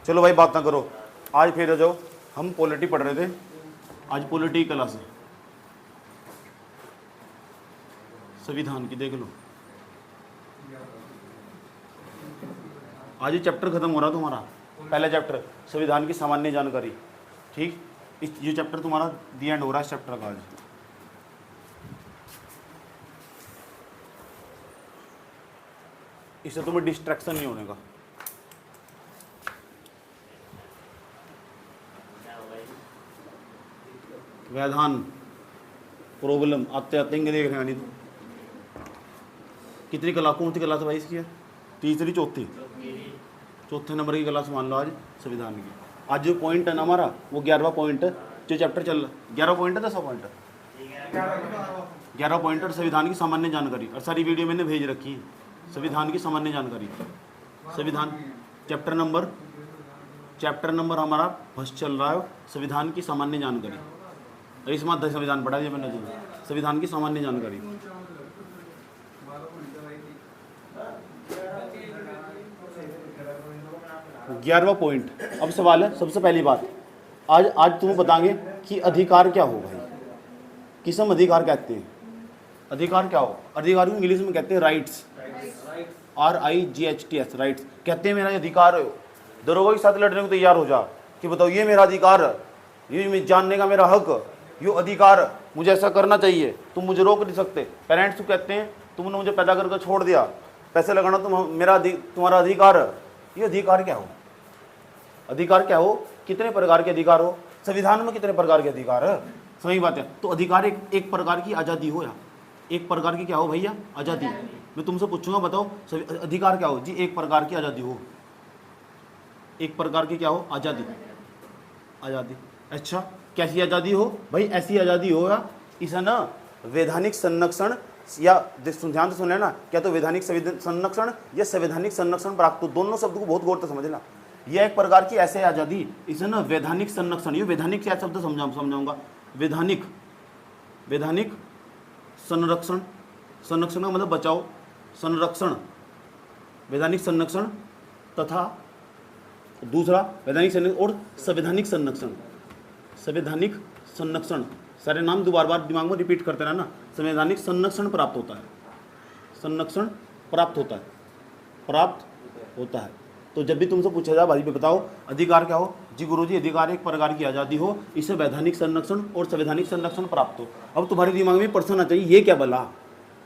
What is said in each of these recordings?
चलो भाई बात ना करो, आज फिर आ जाओ। हम पॉलिटी पढ़ रहे थे, आज पॉलिटी क्लास है, संविधान की देख लो। आज ये चैप्टर खत्म हो रहा तुम्हारा, पहला चैप्टर संविधान की सामान्य जानकारी। ठीक, इस ये चैप्टर तुम्हारा दी एंड हो रहा है इस चैप्टर का आज। इससे तुम्हें डिस्ट्रैक्शन नहीं होने का। व्यवधान प्रॉब्लम आते आते देख रहे हैं। नहीं तो कितनी क्लास, कौन सी क्लास भाई इसकी है? तीसरी चौथी, चौथे नंबर की क्लास मान लो आज संविधान की। आज जो पॉइंट है ना हमारा वो 11वां पॉइंट जो चैप्टर चल रहा है। 11 पॉइंट है, 10 पॉइंट है, 11 पॉइंट और संविधान की सामान्य जानकारी। और सारी वीडियो मैंने भेज रखी है, संविधान की सामान्य जानकारी। संविधान चैप्टर नंबर हमारा फर्स्ट चल रहा है, संविधान की सामान्य जानकारी। और इस माध्यम संविधान पढ़ा दिया मैंने, संविधान की सामान्य जानकारी। 11वां पॉइंट। अब सवाल है, सबसे पहली बात आज तुम्हें बताएंगे कि अधिकार क्या हो भाई, किस हम अधिकार कहते हैं। अधिकार क्या हो? अधिकार को इंग्लिश में कहते हैं राइट्स, RIGHTS, राइट्स। कहते हैं मेरा अधिकार है। दरोगा के साथ लड़ने को तैयार हो जा कि बताओ ये मेरा अधिकार है, ये जानने का मेरा हक, ये अधिकार, मुझे ऐसा करना चाहिए, तुम मुझे रोक नहीं सकते। पेरेंट्स को कहते हैं तुमने मुझे पैदा करके छोड़ दिया, पैसे लगाना तुम्हारा अधिकार है। ये अधिकार क्या हो? अधिकार क्या हो? कितने प्रकार के अधिकार हो? संविधान में कितने प्रकार के अधिकार है? सही बात है। तो अधिकार एक प्रकार की आज़ादी हो, या एक प्रकार की क्या हो भैया? आज़ादी। मैं तुमसे पूछूंगा बताओ अधिकार क्या हो? जी एक प्रकार की आज़ादी हो, एक प्रकार की क्या हो? आज़ादी। आज़ादी, अच्छा कैसी आज़ादी हो भाई? ऐसी आज़ादी हो या इसे ना वैधानिक संरक्षण, या ध्यान से सुन लेना, क्या तो वैधानिक संरक्षण या संवैधानिक संरक्षण प्राप्त हो। दोनों शब्द को बहुत गौर से समझना। यह एक प्रकार की ऐसे आज़ादी, इसे ना वैधानिक संरक्षण, ये वैधानिक क्या शब्द समझाऊंगा। वैधानिक संरक्षण, संरक्षण का मतलब बचाओ, संरक्षण, वैधानिक संरक्षण तथा दूसरा वैधानिक संरक्षण और संवैधानिक संरक्षण। संवैधानिक संरक्षण, सारे नाम दो बार दिमाग में रिपीट करते रहना। संवैधानिक संरक्षण प्राप्त होता है, संरक्षण प्राप्त होता है। तो जब भी तुमसे पूछा जाए भाई बताओ अधिकार क्या हो, जी गुरुजी अधिकार एक प्रकार की आज़ादी हो, इसे वैधानिक संरक्षण और संवैधानिक संरक्षण प्राप्त हो। अब तुम्हारे दिमाग में प्रश्न आना चाहिए ये क्या भला,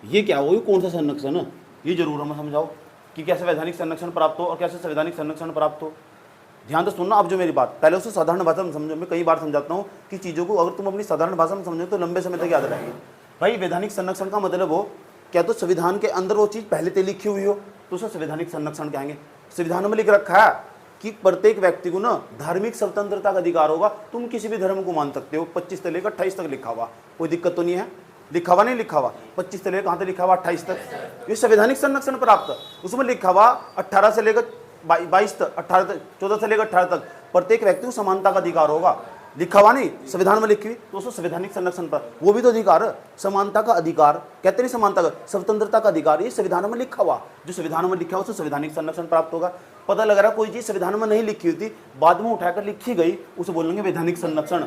ये क्या हो, ये कौन सा संरक्षण है? ये जरूर हमें समझाओ कि कैसे वैधानिक संरक्षण प्राप्त हो और कैसे संवैधानिक संरक्षण प्राप्त हो। ध्यान से सुनना। अब जो मेरी बात पहले उसे साधारण भाषा में समझो। मैं कई बार समझाता हूँ कि चीज़ों को अगर तुम अपनी साधारण भाषा में समझो तो लंबे समय तक याद रहेगी। भाई वैधानिक संरक्षण का मतलब हो क्या तो संविधान के अंदर वो चीज़ पहले से लिखी हुई हो तो उसे संवैधानिक संरक्षण कहेंगे। संविधान में लिख रखा है कि प्रत्येक व्यक्ति को ना धार्मिक स्वतंत्रता का अधिकार होगा, तुम किसी भी धर्म को मान सकते हो। 25 से लेकर 28 तक लिखा हुआ, कोई दिक्कत तो नहीं है। लिखा हुआ नहीं लिखा हुआ 25 से लेकर कहाँ तक लिखा हुआ 28 तक, ये संवैधानिक संरक्षण प्राप्त। उसमें लिखा हुआ 18 से लेकर 22 तक, 18 तक, 14 से लेकर 18 तक प्रत्येक व्यक्ति को समानता का अधिकार होगा। लिखा हुआ नहीं, संविधान में लिखी हुई तो उसको संवैधानिक संरक्षण पर, वो भी तो अधिकार है। समानता का अधिकार कहते नहीं, समानता का, स्वतंत्रता का अधिकार, ये संविधान में लिखा हुआ। जो संविधान में लिखा हुआ उसको संवैधानिक संरक्षण प्राप्त होगा। पता लग रहा है कोई चीज संविधान में नहीं लिखी हुई थी, बाद में उठाकर लिखी गई, उसे बोलेंगे वैधानिक संरक्षण।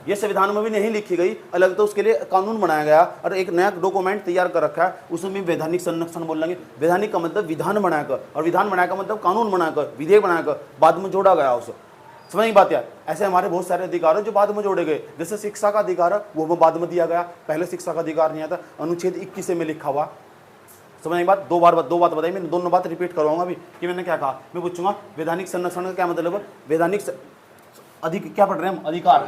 ये संविधान में भी नहीं लिखी गई, अलग तो उसके लिए कानून बनाया गया और एक नया डॉक्यूमेंट तैयार कर रखा है, उसमें वैधानिक संरक्षण बोल लेंगे। वैधानिक का मतलब विधान बनाकर, और विधान बनाया का मतलब कानून बनाकर, विधेयक बनाकर बाद में जोड़ा गया उसे। समझ नहीं बात यार? ऐसे हमारे बहुत सारे अधिकार हैं जो बाद में जोड़े गए। जैसे शिक्षा का अधिकार है वो बाद में दिया गया, पहले शिक्षा का अधिकार नहीं आता। अनुच्छेद 21 में लिखा हुआ। समझ नहीं बात? दो बात बताई मैंने, दोनों बात रिपीट करवाऊंगा अभी कि मैंने क्या कहा। मैं पूछूंगा वैधानिक संरक्षण का क्या मतलब है। वैधानिक क्या पढ़ रहे हैं हम? अधिकार।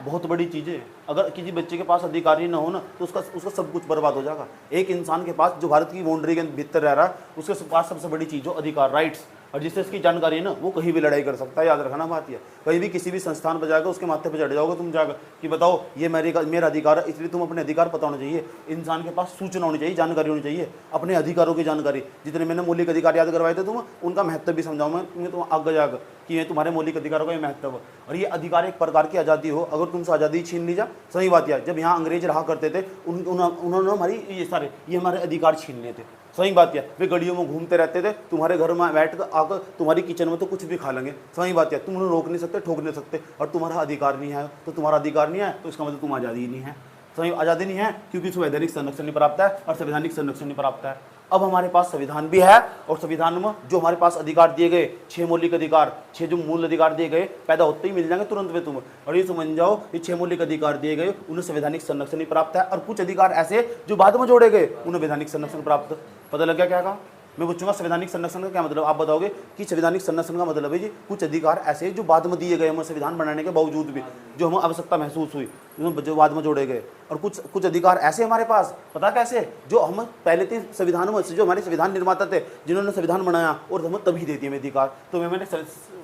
बहुत बड़ी चीज़ है। अगर किसी बच्चे के पास अधिकार ही ना हो ना तो उसका सब कुछ बर्बाद हो जाएगा। एक इंसान के पास जो भारत की बाउंड्री के भीतर रह रहा है उसके पास सबसे बड़ी चीज़ हो अधिकार, राइट्स। और जिससे इसकी जानकारी है ना वो कहीं भी लड़ाई कर सकता है। याद रखना बात यह, कहीं भी किसी भी संस्थान पर जाकर उसके माथे पर चढ़ जाओगे तुम जाकर कि बताओ ये मेरा अधिकार है। इसलिए तुम अपने अधिकार पता होना चाहिए। इंसान के पास सूचना होनी चाहिए, जानकारी होनी चाहिए, अपने अधिकारों की जानकारी। जितने मैंने मौलिक अधिकार याद करवाए थे तुम उनका महत्व भी समझाऊंगा तुम आगे जाकर कि ये तुम्हारे मौलिक अधिकारों का ये महत्व है। और ये अधिकार एक प्रकार की आज़ादी हो, अगर तुमसे आज़ादी छीन ली जा, सही बात है। जब यहाँ अंग्रेज रहा करते थे उन्होंने हमारी ये हमारे अधिकार छीन लिए थे, सही बात है। वे गलियों में घूमते रहते थे, तुम्हारे घर में बैठ कर आकर तुम्हारी किचन में तो कुछ भी खा लेंगे, सही बात है। तुम उन्हें रोक नहीं सकते, ठोक नहीं सकते, और तुम्हारा अधिकार नहीं है। तो तुम्हारा अधिकार नहीं है तो इसका मतलब तुम आज़ादी नहीं है, सही आज़ादी नहीं है, क्योंकि संवैधानिक संरक्षण नहीं प्राप्त है और संवैधानिक संरक्षण नहीं प्राप्त है। अब हमारे पास संविधान भी है, और संविधान में जो हमारे पास अधिकार दिए गए, 6 मौलिक अधिकार, 6 जो मूल अधिकार दिए गए, पैदा होते ही मिल जाएंगे तुरंत में तुम्हें। और ये समझ जाओ, ये 6 मौलिक अधिकार दिए गए, उन्हें संवैधानिक संरक्षण नहीं प्राप्त है। और कुछ अधिकार ऐसे जो बाद में जोड़े गए, उन्हें वैधानिक संरक्षण प्राप्त। पता लग गया क्या कहा? मैं पूछूंगा संवैधानिक संरक्षण का क्या मतलब, आप बताओगे कि संवैधानिक संरक्षण का मतलब है जी कुछ अधिकार ऐसे जो बाद में दिए गए हमें संविधान बनाने के बावजूद भी, जो हमें आवश्यकता महसूस हुई, जो बाद में जोड़े गए। और कुछ अधिकार ऐसे हमारे पास, पता कैसे, जो हम पहले थे संविधान में, जो हमारे संविधान निर्माता थे जिन्होंने संविधान बनाया, और हमें तभी दे दिए अधिकार, तो मैंने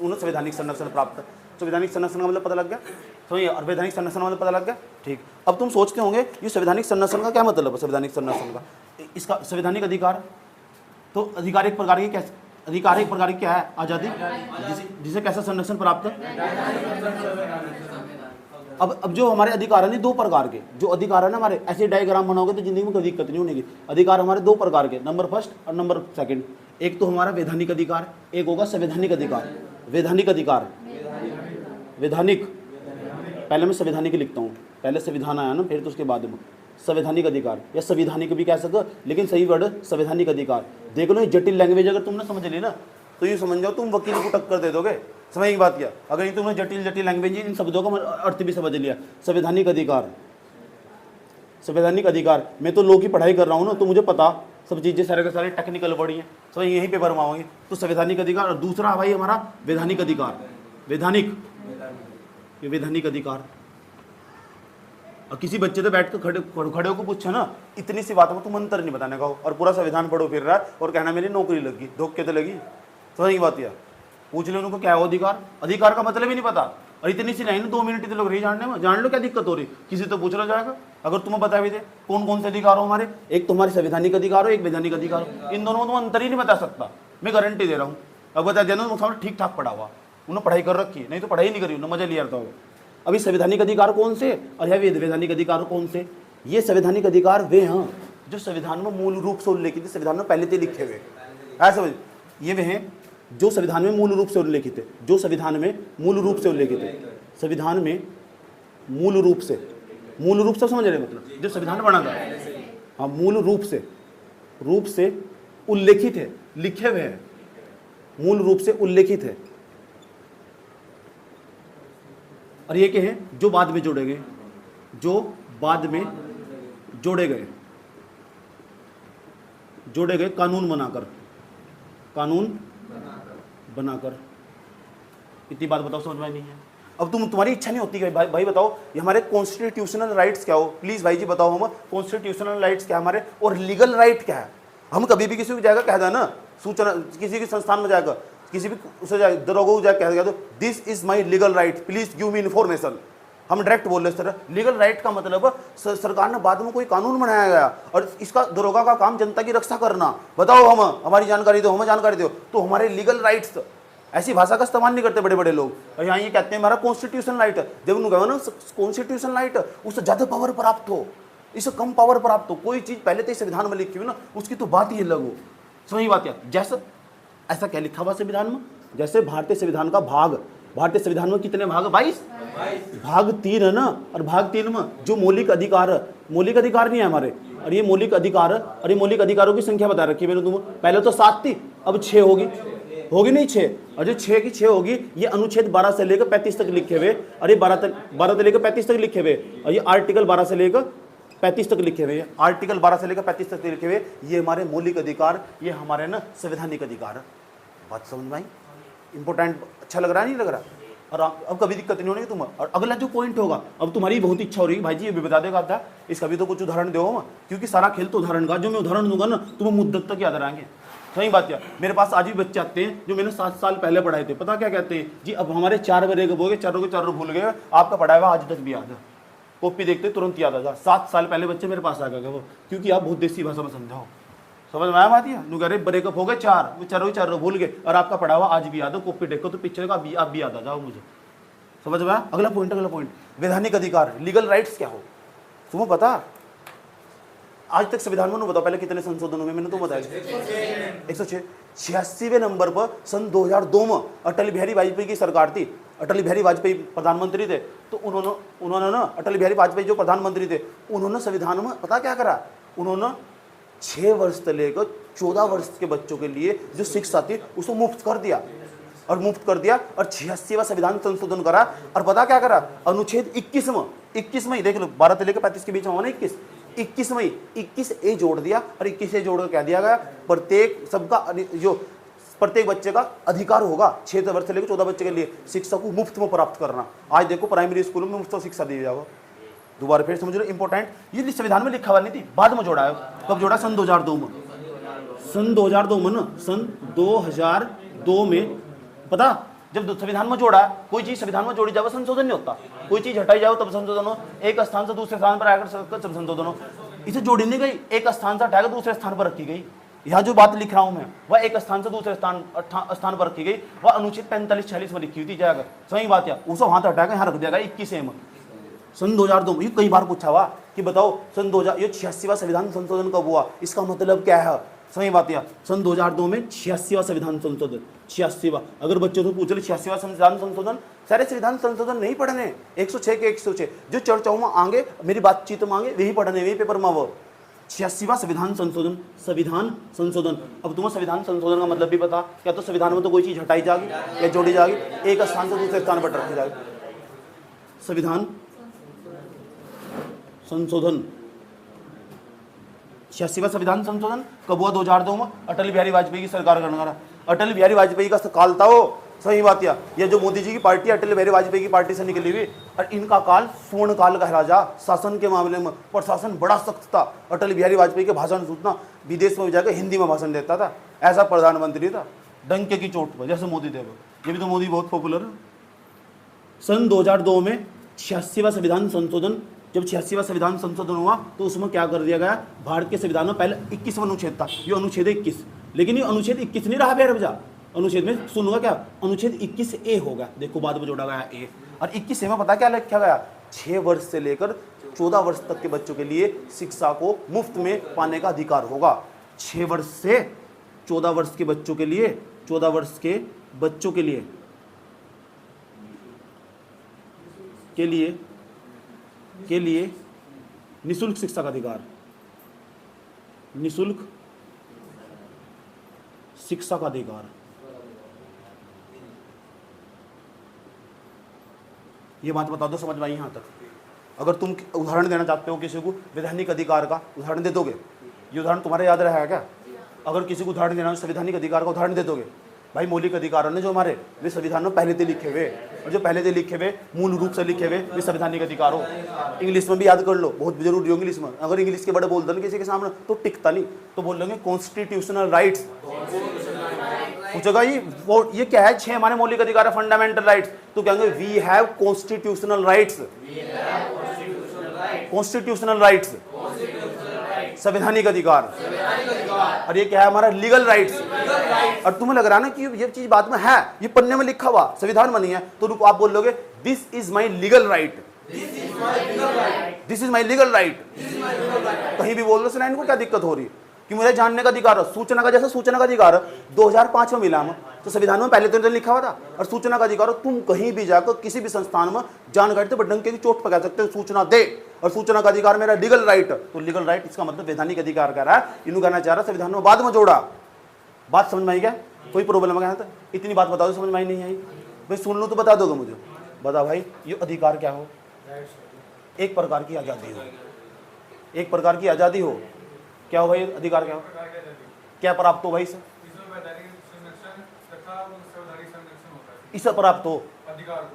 उन्हें संवैधानिक संरक्षण प्राप्त। संवैधानिक संरक्षण का मतलब पता लग गया, तो ये और वैधानिक संरक्षण का मतलब पता लग गया, ठीक। अब तुम सोचते होंगे ये संवैधानिक संरक्षण का क्या मतलब है, संवैधानिक संरक्षण का, इसका संवैधानिक अधिकार, तो अधिकार एक प्रकार की कैसे, अधिकार एक प्रकार की क्या है, आज़ादी, जिसे कैसा संरक्षण प्राप्त है। अब जो हमारे अधिकार है ना 2 प्रकार के, जो अधिकार है ना हमारे, ऐसे डायग्राम बनाओगे तो जिंदगी में कोई दिक्कत नहीं होगी। अधिकार हमारे 2 प्रकार के, नंबर फर्स्ट और नंबर सेकंड। एक तो हमारा वैधानिक अधिकार, एक होगा संवैधानिक अधिकार। वैधानिक अधिकार, वैधानिक, पहले मैं संवैधानिक लिखता हूँ, पहले संविधान आया ना, फिर तो उसके बाद में संवैधानिक अधिकार, या संविधानिक भी कह सको, लेकिन सही वर्ड संवैधानिक अधिकार। देख लो, जटिल लैंग्वेज अगर तुमने समझ ली ना, तो ये समझ जाओ तुम वकील को टक्कर दे दोगे, समझ की बात क्या। अगर ये तुमने जटिल लैंग्वेज इन शब्दों का अर्थ भी समझ लिया। संवैधानिक अधिकार, संवैधानिक अधिकार, मैं तो लॉ की पढ़ाई कर रहा हूँ ना, तो मुझे पता सब चीज़ें सारे के सारे टेक्निकल वर्ड हैं, सब यहीं पेपर में आओगे। तो संवैधानिक अधिकार, और दूसरा भाई हमारा वैधानिक अधिकार, वैधानिक, ये वैधानिक अधिकार। और किसी बच्चे से बैठ कर खड़े होकर पूछा ना, इतनी सी बात में तुम अंतर नहीं बताने का हो, और पूरा संविधान पढ़ो फिर रहा है, और कहना मेरी नौकरी लगी, धोखे तो लगी, समझ की बात। पूछ लो उनको क्या है अधिकार, अधिकार का मतलब ही नहीं पता, और इतनी सी लाइन 2 मिनट ही तो लग रही जानने में, जान लो क्या दिक्कत हो रही, किसी तो पूछ लो जाएगा। अगर तुम्हें बता भी दे कौन कौन से अधिकार हो हमारे, एक तुम्हारे संवैधानिक अधिकार हो, एक वैधानिक अधिकार हो, इन दोनों में तुम अंतर ही नहीं बता सकता, मैं गारंटी दे रहा हूँ। अब बता देना तुम ठीक ठाक पढ़ा हुआ, उन्होंने पढ़ाई कर रखी, नहीं तो पढ़ाई नहीं करी, उन्होंने मजा लिया था। अभी संवैधानिक अधिकार कौन से और यह वैधानिक अधिकार कौन से? ये संवैधानिक अधिकार वे हैं जो संविधान में मूल रूप से उल्लेखित है, संविधान में पहले से लिखे हुए, ऐसे ये वे हैं जो संविधान में मूल रूप से उल्लेखित है, जो संविधान में मूल रूप से उल्लेखित है, संविधान में मूल रूप से समझ रहे मतलब जो संविधान बना था, हाँ मूल रूप से उल्लेखित है, लिखे हुए हैं, मूल रूप से उल्लेखित है। और ये क्या है, जो बाद में जोड़े गए, जो बाद में जोड़े गए कानून बनाकर। इतनी बात बताओ, समझ में नहीं है। अब तुम्हारी इच्छा नहीं होती कि भाई बताओ ये हमारे कॉन्स्टिट्यूशनल राइट्स क्या हो, प्लीज भाई जी बताओ हम कॉन्स्टिट्यूशनल राइट्स क्या हमारे, और लीगल राइट क्या है। हम कभी भी किसी को जाएगा कह देना, सूचना किसी के संस्थान में जाएगा, किसी भी उसे जाए दरोगा को जाकर कह देगा, तो this is my legal right, please give me information. हम डायरेक्ट बोल रहे सर, लीगल राइट का मतलब सरकार ने बाद में कोई कानून बनाया गया और इसका दरोगा का काम जनता की रक्षा करना, बताओ हम हमारी जानकारी दो, हमें जानकारी दो, तो हमारे लीगल राइट्स। ऐसी भाषा का इस्तेमाल नहीं करते बड़े बड़े लोग, और यहाँ ये कहते हैं हमारा कॉन्स्टिट्यूशन राइट। जब उन्होंने कहा ना कॉन्स्टिट्यूशन राइट, उससे ज्यादा पावर प्राप्त हो, इससे कम पावर प्राप्त हो, कोई चीज पहले तो संविधान में लिखी हुई ना उसकी तो बात ही अलग हो, सही बात है। जैसा ऐसा क्या लिखा हुआ संविधान में, जैसे भारतीय संविधान का भाग, भारतीय संविधान में कितने भाग, 22 भाग 3 है ना, और भाग 3 में जो मौलिक अधिकार नहीं है हमारे, और ये मौलिक अधिकार, और ये मौलिक अधिकारों की संख्या बता रखी है मैंने तुम्हें, पहले तो 7 थी, अब 6 होगी नहीं 6, और जो 6 की 6 होगी, ये अनुच्छेद 12 से लेकर 35 तक लिखे हुए, और ये 12 से लेकर 35 तक लिखे हुए, और ये आर्टिकल 12 से लेकर 35 तक लिखे हुए, आर्टिकल 12 से लेकर 35 तक लिखे हुए, ये हमारे मौलिक अधिकार, ये हमारे ना संवैधानिक अधिकार। बात समझ में आई? इंपॉर्टेंट, अच्छा लग रहा है नहीं लग रहा? और अब कभी दिक्कत नहीं होनी तुम। और अगला जो पॉइंट होगा, अब तुम्हारी बहुत इच्छा हो रही है भाई जी ये भी बता देगा था, इसका भी तो कुछ उदाहरण दो, क्योंकि सारा खेल तो उदाहरण का, जो मैं उदाहरण दूंगा ना तुम्हें मुद्दत तक याद रहेंगे। सही बात है। मेरे पास आज भी बच्चे आते हैं जो मैंने 7 साल पहले पढ़ाए थे, पता क्या कहते हैं जी, अब हमारे 4 बजे बोगे, चारों के चारों भूल गए, आपका पढ़ाया हुआ आज तक भी याद है, कॉपी देखते तुरंत याद आ जा। 7 साल पहले बच्चे मेरे पास आ गए वो, क्योंकि आप बहुत देसी भाषा में समझाओ, समझ में आया बात? नू कह रहे ब्रेकअप हो गए 4, चारों चारों भूल गए और आपका पढ़ा हुआ आज भी याद हो, कॉपी देखो तो पिक्चर का आप भी याद आ जाओ मुझे। समझ में आया? अगला पॉइंट वैधानिक अधिकार, लीगल राइट्स क्या हो तुम्हें पता? आज तक संविधान में बताओ पहले कितने संशोधन हुए, मैंने तो बताया 106। 86वें नंबर पर सन 2002 में अटल बिहारी वाजपेयी की सरकार थी, अटल बिहारी वाजपेयी प्रधानमंत्री थे, तो उन्होंने ना अटल बिहारी वाजपेयी जो प्रधानमंत्री थे उन्होंने संविधान में पता क्या करा, उन्होंने 6 वर्ष से लेकर 14 वर्ष के बच्चों के लिए जो शिक्षा थी उसको मुफ्त कर दिया और 86वां संविधान संशोधन करा। और पता क्या करा, अनुच्छेद 21 में देख लो 12 से लेकर 35 के बीच में होना 21 में 21A जोड़ दिया और 21A जोड़ कर कह दिया गया प्रत्येक बच्चे का अधिकार होगा 6 वर्ष से लेकर 14 बच्चे के लिए शिक्षा को मुफ्त में प्राप्त करना। आज देखो प्राइमरी स्कूलों में मुफ्त शिक्षा दी जाएगा। दोबारा फिर समझ लो इंपॉर्टेंट, ये संविधान में लिखा हुआ नहीं थी, बाद में जोड़ा है। कब जोड़ा? सन 2002 में। सन 2002 में ना, सन 2002 में पता जब संविधान में जोड़ा, कोई चीज संविधान में जोड़ी जाए संशोधन नहीं होता, कोई चीज हटाई जाओ तब संशोधन हो, एक स्थान से दूसरे स्थान पर आकर तब संशोधन हो। इसे जोड़ी नहीं गई, एक स्थान से हटाकर दूसरे स्थान पर रखी गई। यहाँ जो बात लिख रहा हूं मैं वह एक स्थान से दूसरे स्थान पर रखी गई, वह अनुच्छेद 45-46 में लिखी हुई थी जाकर। सही बात है, उसे वहां से हटाकर यहाँ रख दिया गया 21A में। सन 2002 में कई बार पूछा हुआ कि बताओ सन 2000 ये 86वां संविधान संशोधन कब हुआ, इसका मतलब क्या है? सही बात है, सन 2002 में 86वां संविधान संशोधन। 86वां, अगर बच्चों से पूछ ले 86वां संविधान संशोधन, सारे संविधान संशोधन नहीं पढ़ने, 106 के 106 जो चर्चाओं में आगे मेरी बातचीत में आगे वही पढ़ने, वही पेपर में वो 86वां संविधान संशोधन। संविधान संशोधन, अब तुम्हें संविधान संशोधन का मतलब भी पता क्या? तो संविधान में तो कोई चीज हटाई जाएगी या जोड़ी जाएगी, एक स्थान से दूसरे स्थान पर रखी जाएगी। संविधान संशोधन 86वां संविधान संशोधन कब हुआ? 2002 में अटल बिहारी वाजपेयी की सरकार का नगारा। अटल बिहारी वाजपेयी का काल था वो। सही बात है, ये जो मोदी जी की पार्टी अटल बिहारी वाजपेयी की पार्टी से निकली हुई, और इनका काल स्वर्ण काल का राजा। शासन के मामले में प्रशासन बड़ा सख्त था। अटल बिहारी वाजपेयी के भाषण सूचना विदेश में जाकर हिंदी में भाषण देता था, ऐसा प्रधानमंत्री था, डंके की चोट पर, जैसे मोदी देव। ये भी तो मोदी बहुत पॉपुलर है। सन 2002 में 86वां संविधान संशोधन, जब 86वां संविधान संशोधन हुआ तो उसमें क्या कर दिया गया? भारत के संविधान में पहले 21वां अनुच्छेद था, ये अनुच्छेद 21, लेकिन ये अनुच्छेद 21 नहीं रहा बेरवजा। अनुच्छेद में सुनूंगा क्या? अनुच्छेद 21A होगा। देखो बाद में जोड़ा गया ए, और 21A में पता क्या लिखा गया? 6 वर्ष से लेकर 14 वर्ष तक के बच्चों के लिए शिक्षा को मुफ्त में पाने का अधिकार होगा। 6 वर्ष से 14 वर्ष के बच्चों के लिए, 14 वर्ष के बच्चों के लिए निःशुल्क शिक्षा का अधिकार, निःशुल्क शिक्षा का अधिकार। ये बात बता दो, समझ में आई यहां तक? अगर तुम उदाहरण देना चाहते हो किसी को वैधानिक अधिकार का, उदाहरण दे दोगे? ये उदाहरण तुम्हारे याद रहेगा क्या? अगर किसी को उदाहरण देना हो संवैधानिक अधिकार का, उदाहरण दे दोगे? भाई मौलिक अधिकार ने जो हमारे वे संविधान में पहले से लिखे हुए, और जो पहले से लिखे हुए मूल रूप से लिखे हुए वे संवैधानिक अधिकार हो। इंग्लिश में भी याद कर लो, बहुत जरूरी हो इंग्लिश में। अगर इंग्लिश के बड़े बोल दो किसी के सामने तो टिकता नहीं, तो बोल लेंगे कॉन्स्टिट्यूशनल राइट्स। पूछेगा ये क्या है? 6 हमारे मौलिक अधिकार है, फंडामेंटल राइट्स, तो कहेंगे we have constitutional rights. Constitutional rights संवैधानिक अधिकार, और ये क्या है? हमारा लीगल राइट्स। और तुम्हें लग रहा है ना कि ये चीज बाद में है, ये पन्ने में लिखा हुआ, संविधान में नहीं है, तो आप बोल लोगे this is my legal right, this is my legal right. कहीं भी बोल लो लाइन को, क्या दिक्कत हो रही है? कि मुझे जानने का अधिकार है, सूचना का, जैसे सूचना का अधिकार 2005 में मिला, तो संविधान में पहले तो लिखा हुआ था। और सूचना का अधिकार तुम कहीं भी जाकर किसी भी संस्थान में जानकारी तो डंके की चोट पर कह सकते हो सूचना दे, और सूचना का अधिकार मेरा लीगल राइट। तो लीगल राइट इसका मतलब वैधानिक अधिकार कह रहा है, इन्हों कहना चाह रहा है संविधान में बाद में जोड़ा। बात समझ में आई क्या? कोई प्रॉब्लम है? इतनी बात बता दो, समझ में आई नहीं आई? भाई सुन लो तो बता दोगे मुझे? बता भाई ये अधिकार क्या हो? एक प्रकार की आज़ादी हो, एक प्रकार की आज़ादी हो। क्या हो भाई अधिकार? क्या हो? क्या प्राप्त हो भाई से? इससे प्राप्त हो,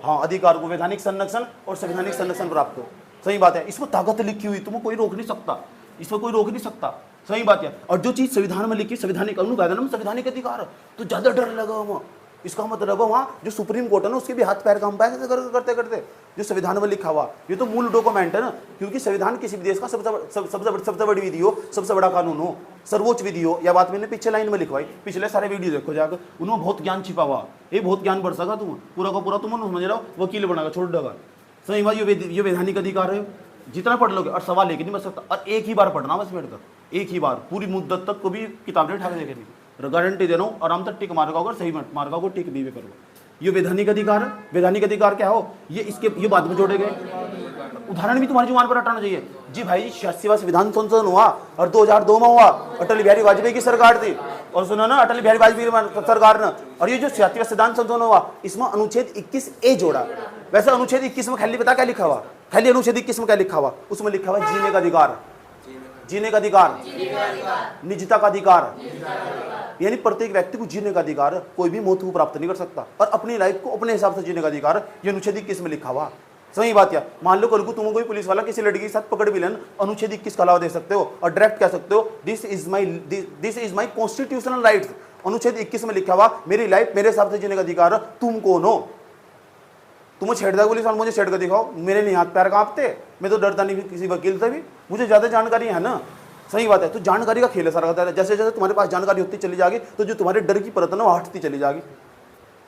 हाँ अधिकार को, वैधानिक संरक्षण और संवैधानिक संरक्षण प्राप्त हो। सही बात है, इसमें ताकत लिखी हुई, तुम्हें कोई रोक नहीं सकता, इसमें कोई रोक नहीं सकता। सही बात है। और जो चीज संविधान में लिखी संवैधानिक संवैधानिक अधिकार, तो ज्यादा डर लगा वहां इसका मतलब है वहाँ जो सुप्रीम कोर्ट है ना उसके भी हाथ पैर काम पाए करते करते जो संविधान में लिखा हुआ, ये तो मूल डॉक्यूमेंट है ना, क्योंकि संविधान किसी भी देश का सबसे बड़ी विधि हो, सबसे बड़ा कानून हो, सर्वोच्च विधि हो। यह बात मैंने पीछे लाइन में लिखवाई, पिछले सारे वीडियो देखो जाकर, उन्होंने बहुत ज्ञान छिपा हुआ, ये बहुत ज्ञान बढ़ सका तुम पूरा का पूरा, तुम समझ रहे हो, वकील बनाकर छोड़ देगा। सही बात, ये वैधानिक अधिकार है, जितना पढ़ लोगे और सवाल लेके नहीं बच सकता, और एक ही बार पढ़ना बस बैठ कर, एक ही बार पूरी मुद्दत तक कभी किताब नहीं उठा के देखेगी, गारंटी दे रहा हूँ, आराम से टिक मार्गा होगा, सही मार्गा होगा, टिक भी करो। ये वैधानिक अधिकार है। वैधानिक अधिकार क्या हो, ये इसके ये बाद में जोड़े गए, उदाहरण भी तुम्हारी जुबान पर हटाना चाहिए। जी भाई 86वां संविधान संशोधन हुआ और 2002 में हुआ, अटल बिहारी वाजपेयी की सरकार थी, और सुनो ना अटल बिहारी वाजपेयी सरकार ने, और ये जो 86वां संविधान संशोधन हुआ इसमें अनुच्छेद 21A जोड़ा। वैसे अनुच्छेद 21 में खाली पता क्या लिखा हुआ, खाली अनुच्छेद 21 में क्या लिखा हुआ, उसमें लिखा हुआ जीने का अधिकार, जीने का अधिकार, निजता का अधिकार, यानी प्रत्येक व्यक्ति को जीने का अधिकार, कोई भी मौत को प्राप्त नहीं कर सकता, और अपनी लाइफ को अपने हिसाब से जीने का अधिकार, ये अनुच्छेद 21 में लिखा हुआ। सही बात है। मान लो कल को तुम कोई पुलिस वाला किसी लड़की के साथ पकड़ भी लेना, अनुच्छेद 21 का अलावा दे सकते हो और डायरेक्ट कह सकते हो this is my constitutional rights. अनुच्छेद 21 में लिखा हुआ मेरी लाइफ मेरे हिसाब से जीने का अधिकार, तुम कौन हो? तुम्हें छेड़ दिया पुलिस वाला, मुझे छेड़ कर दिखाओ, मेरे नहीं हाथ पैर कांपते, मैं तो डरता नहीं किसी वकील से भी, मुझे ज्यादा जानकारी है ना। सही बात है। तो जानकारी का खेल है सारा, जैसे जैसे तुम्हारे पास जानकारी होती चली जाएगी तो जो तुम्हारे डर की परत है ना वो हटती चली जाएगी।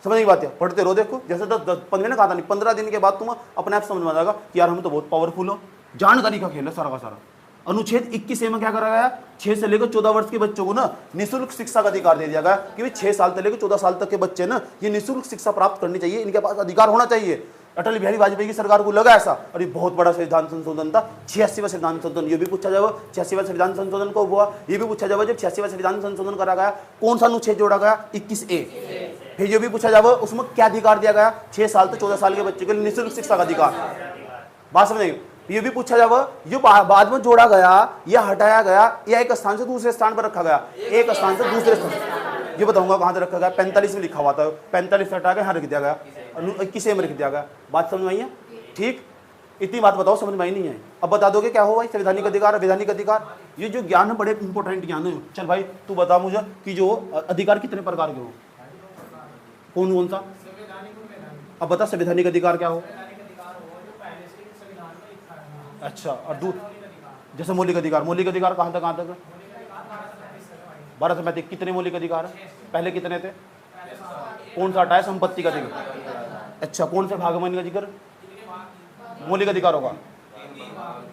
समझ नहीं बात है, पढ़ते रहो। देखो जैसे 10 ने कहा था नहीं, 15 दिन के बाद तुम अपने आप समझ में आ जाएगा कि यार हम तो बहुत पावरफुल हो। जानकारी का खेल है सारा का सारा। अनुच्छेद 21 में क्या करा गया, 6 से लेकर 14 वर्ष के बच्चों को ना निःशुल्क शिक्षा का अधिकार दे दिया गया कि 6 साल से लेकर 14 साल तक के बच्चे ना ये निःशुल्क शिक्षा प्राप्त करनी चाहिए, इनके पास अधिकार होना चाहिए। अटल बिहारी वाजपेयी की सरकार को लगा ऐसा, और ये बहुत बड़ा संविधान संशोधन था। 86वां संविधान संशोधन, ये भी पूछा जाएगा 86वां संविधान संशोधन कब हुआ, ये भी पूछा जाएगा जब 86वां संविधान संशोधन करा गया कौन सा अनुच्छेद जोड़ा गया, 21A। फिर ये भी पूछा जाएगा उसमें क्या अधिकार दिया गया, 6 साल से 14 साल के बच्चे के लिए निःशुल्क शिक्षा का अधिकार। बात समझ नहीं। ये भी पूछा जाएगा ये बाद में जोड़ा गया या हटाया गया या एक स्थान से दूसरे स्थान पर रखा गया, एक स्थान से दूसरे स्थान, ये बताऊंगा कहां से रखा गया। 45 में लिखा हुआ था, 45 से हटा के यहाँ रख दिया गया, 21 में रख दिया गया। बात समझ में आई है? ठीक, इतनी बात बताओ, समझ में आई नहीं है? अब बता दोगे क्या हो भाई संवैधानिक अधिकार, वैधानिक अधिकार, ये जो ज्ञान है बड़े इंपॉर्टेंट ज्ञान है। चल भाई तू बता मुझे कि जो अधिकार कितने प्रकार के हो, कौन कौन सा? अब बता संवैधानिक अधिकार क्या हो। अच्छा, और जैसे मौलिक अधिकार, मौलिक अधिकार कहाँ तक? 12 से 35 कितने मौलिक अधिकार है? पहले कितने थे? कौन सा हटाया? संपत्ति का अधिकार। अच्छा, कौन से भाग में जिक्र मौलिक अधिकार होगा?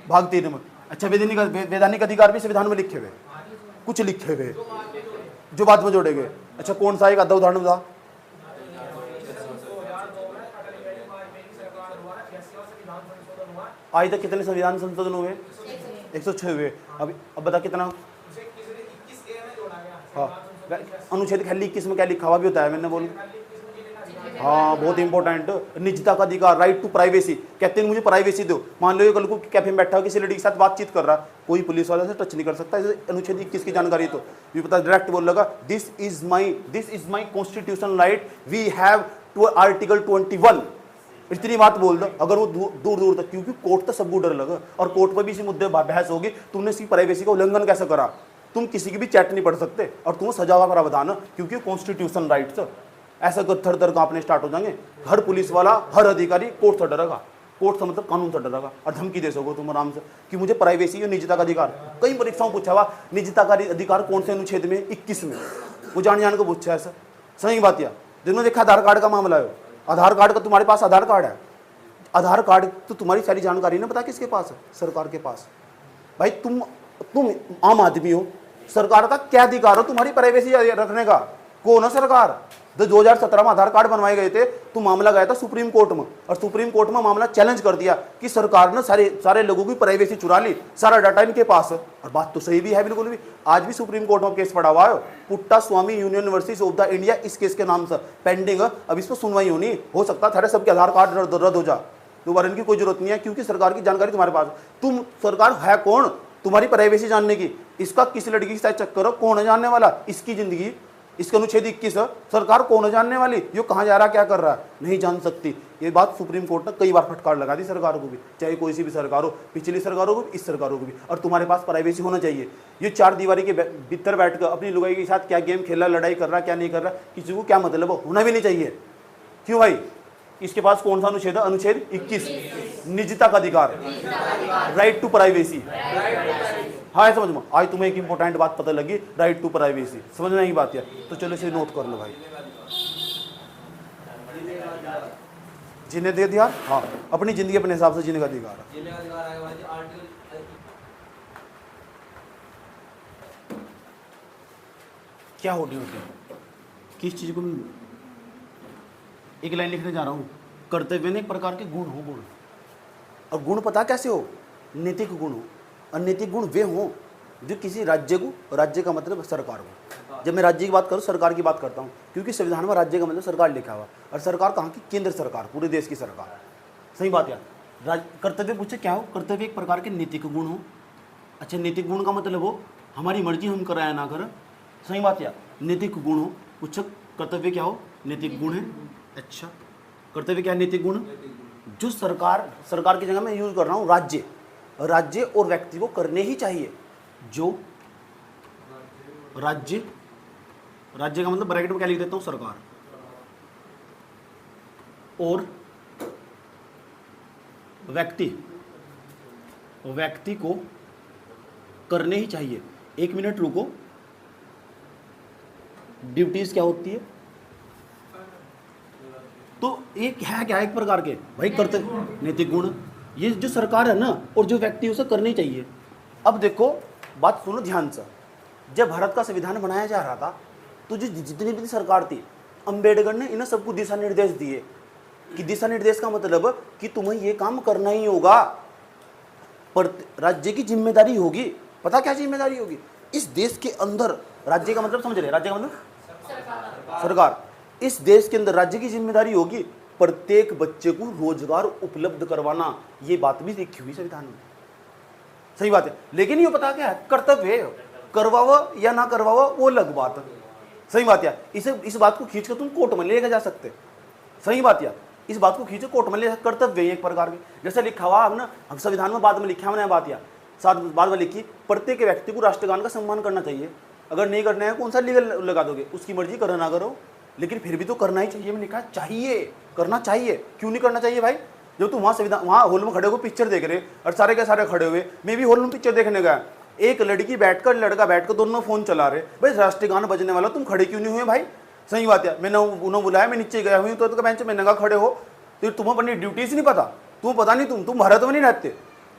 भाग 3 में। अच्छा, वैधानिक अधिकार भी संविधान में लिखे हुए, कुछ लिखे हुए जो बाद में जोड़े गए। अच्छा, कौन सा? एक आधा उदाहरण बता। आज तक कितने संविधान संशोधन हुए? 106 हुए। अब बता कितना? हाँ, अनुच्छेद खाली 21 में क्या लिखा हुआ भी होता है, मैंने बोल। हाँ, बहुत इंपॉर्टेंट, निजता का अधिकार, राइट टू प्राइवेसी। कहते हैं मुझे प्राइवेसी दो। मान लो ये कल को कैफे में बैठा हो, किसी लड़की के साथ बातचीत कर रहा, कोई पुलिस वाला से टच नहीं कर सकता। अनुच्छेद 21 की जानकारी तो भी पता, डायरेक्ट बोल लगा this is my constitutional right, we have to article 21। इतनी बात बोल दो, अगर वो दूर तक, क्योंकि कोर्ट तो सबको डर लगा और कोर्ट पर भी इसी मुद्दे बहस होगी, तुमने इसकी प्राइवेसी का उल्लंघन कैसे करा, तुम किसी की भी चैट नहीं पढ़ सकते और तुम्हें सजा का प्रावधान, क्योंकि कॉन्स्टिट्यूशन राइट्स। ऐसा कर थर थर कांपने स्टार्ट हो जाएंगे। हर पुलिस वाला, हर अधिकारी कोर्ट से डरेगा, कोर्ट से मतलब कानून से डरेगा, और धमकी दे सको तुम आराम से कि मुझे प्राइवेसी और निजता का अधिकार। कई परीक्षाओं पूछा हुआ निजता का अधिकार कौन से अनुच्छेद में? 21 में। वो जान को पूछा ऐसा। सही बात है। जिन्होंने देखा आधार कार्ड का मामला है, आधार कार्ड का, तुम्हारे पास आधार कार्ड है, आधार कार्ड तो तुम्हारी सारी जानकारी ना पता किसके पास है? सरकार के पास। भाई तुम आम आदमी हो, सरकार का क्या अधिकार हो तुम्हारी प्राइवेसी रखने का? कौन है सरकार? 2017 में आधार कार्ड बनवाए गए थे, तो मामला गया था सुप्रीम कोर्ट में, और सुप्रीम कोर्ट में मामला चैलेंज कर दिया कि सरकार ने सारे लोगों की प्राइवेसी चुरा ली, सारा डाटा इनके पास है। और बात तो सही भी है बिल्कुल भी। आज भी सुप्रीम कोर्ट में केस पड़ा हुआ है, Putta Swamy union university of the India, इस केस के नाम से पेंडिंग है। अब इस पर सुनवाई होनी, हो सकता है सबके आधार कार्ड रद्द हो जा, दोबारा इनकी कोई जरूरत नहीं है, क्योंकि सरकार की जानकारी तुम्हारे पास। तुम सरकार है कौन तुम्हारी प्राइवेसी जानने की? इसका किस लड़की के साथ चक्कर हो, कौन है जानने वाला? इसकी जिंदगी, इसका अनुच्छेद 21 है, सरकार कौन है जानने वाली, ये कहाँ जा रहा क्या कर रहा है, नहीं जान सकती। ये बात सुप्रीम कोर्ट ने कई बार फटकार लगा दी सरकार को भी, चाहे कोई सी भी सरकार हो, पिछली सरकारों को भी, इस सरकारों को भी। और तुम्हारे पास प्राइवेसी होना चाहिए। ये चार दीवारी के भीतर बैठकर अपनी लुगाई के साथ क्या गेम खेल रहा, लड़ाई कर रहा, क्या नहीं कर रहा, किसी को क्या मतलब होना भी नहीं चाहिए। क्यों भाई, इसके पास कौन सा अनुच्छेद है, अनुच्छेद 21, निजता का अधिकार, राइट टू प्राइवेसी। हाँ समझ में आज तुम्हें एक इंपॉर्टेंट बात पता लगी, राइट टू प्राइवेसी, समझना ही बात है। तो चलो इसे नोट कर लो भाई, जीने दे दिया, हाँ अपनी जिंदगी अपने हिसाब से जीने का अधिकार है। क्या हो ड्यूटी, किस चीज को एक लाइन लिखने जा रहा हूँ, कर्तव्य में एक प्रकार के गुण हो, गुण। और गुण पता कैसे हो, नैतिक गुण हो। अनैतिक गुण वे हों जो किसी राज्य को, राज्य का मतलब सरकार को, जब मैं राज्य की बात करूँ सरकार की बात करता हूँ, क्योंकि संविधान में राज्य का मतलब सरकार लिखा हुआ, और सरकार कहाँ की, केंद्र सरकार, पूरे देश की सरकार। सही बात है। कर्तव्य पूछे क्या हो, कर्तव्य एक प्रकार के नैतिक गुण हो। अच्छा नैतिक गुण का मतलब हो हमारी मर्जी हम कर या ना कर, सही बात है। नैतिक गुण हो, पूछो कर्तव्य क्या हो, नैतिक गुण है। अच्छा कर्तव्य क्या है, नैतिक गुण। जो सरकार की जगह मैं यूज कर रहा हूँ राज्य, राज्य और व्यक्ति को करने ही चाहिए। जो राज्य का मतलब ब्रैकेट में क्या लिख देता हूं, सरकार, और व्यक्ति को करने ही चाहिए। एक मिनट रुको, ड्यूटीज क्या होती है, तो एक है क्या, एक प्रकार के भाई कर्तव्य नैतिक गुण, ये जो सरकार है ना और जो व्यक्ति उसे करनी चाहिए। अब देखो बात सुनो ध्यान से, जब भारत का संविधान बनाया जा रहा था तो जो जितनी भी सरकार थी, अंबेडकर ने इन्हें सबको दिशा निर्देश दिए कि दिशा निर्देश का मतलब कि तुम्हें ये काम करना ही होगा, पर राज्य की जिम्मेदारी होगी। पता क्या जिम्मेदारी होगी, इस देश के अंदर, राज्य का मतलब समझ रहे, राज्य का मतलब सरकार, इस देश के अंदर राज्य की जिम्मेदारी होगी प्रत्येक बच्चे को रोजगार उपलब्ध करवाना। ये बात भी लिखी हुई संविधान में, सही बात है। लेकिन ये पता क्या है, कर्तव्य है, करवाओ या ना करवाओ वो अलग बात है, सही बात है। इस बात को खींच कर तुम कोर्ट में लेके जा सकते, सही बात है। इस बात को खींचो कोर्ट में ले, कर्तव्य है एक प्रकार के, जैसे लिखा हुआ है ना, हम संविधान में बाद में लिखा है बात, या साथ बाद में लिखी, प्रत्येक व्यक्ति को राष्ट्रगान का सम्मान करना चाहिए। अगर नहीं करना है कौन सा लीगल लगा दोगे, उसकी मर्जी, करो ना करो, लेकिन फिर भी तो करना ही चाहिए। मैंने कहा चाहिए, करना चाहिए। क्यों नहीं करना चाहिए भाई, जब तुम वहाँ संविधान, वहाँ हॉल में खड़े हो पिक्चर देख रहे और सारे के सारे खड़े हुए, मैं भी हॉल में पिक्चर देखने गया, एक लड़की बैठकर लड़का बैठकर दोनों फोन चला रहे, भाई राष्ट्रगान बजने वाला तुम खड़े क्यों नहीं हुए भाई, सही बात है। मैंने उन्होंने बुलाया, मैं नीचे गया हुई तो बेंच मैंने कहा खड़े हो, तो तुम्हें अपनी ड्यूटीज नहीं पता, तुम्हें पता नहीं, तुम भारत में नहीं रहते,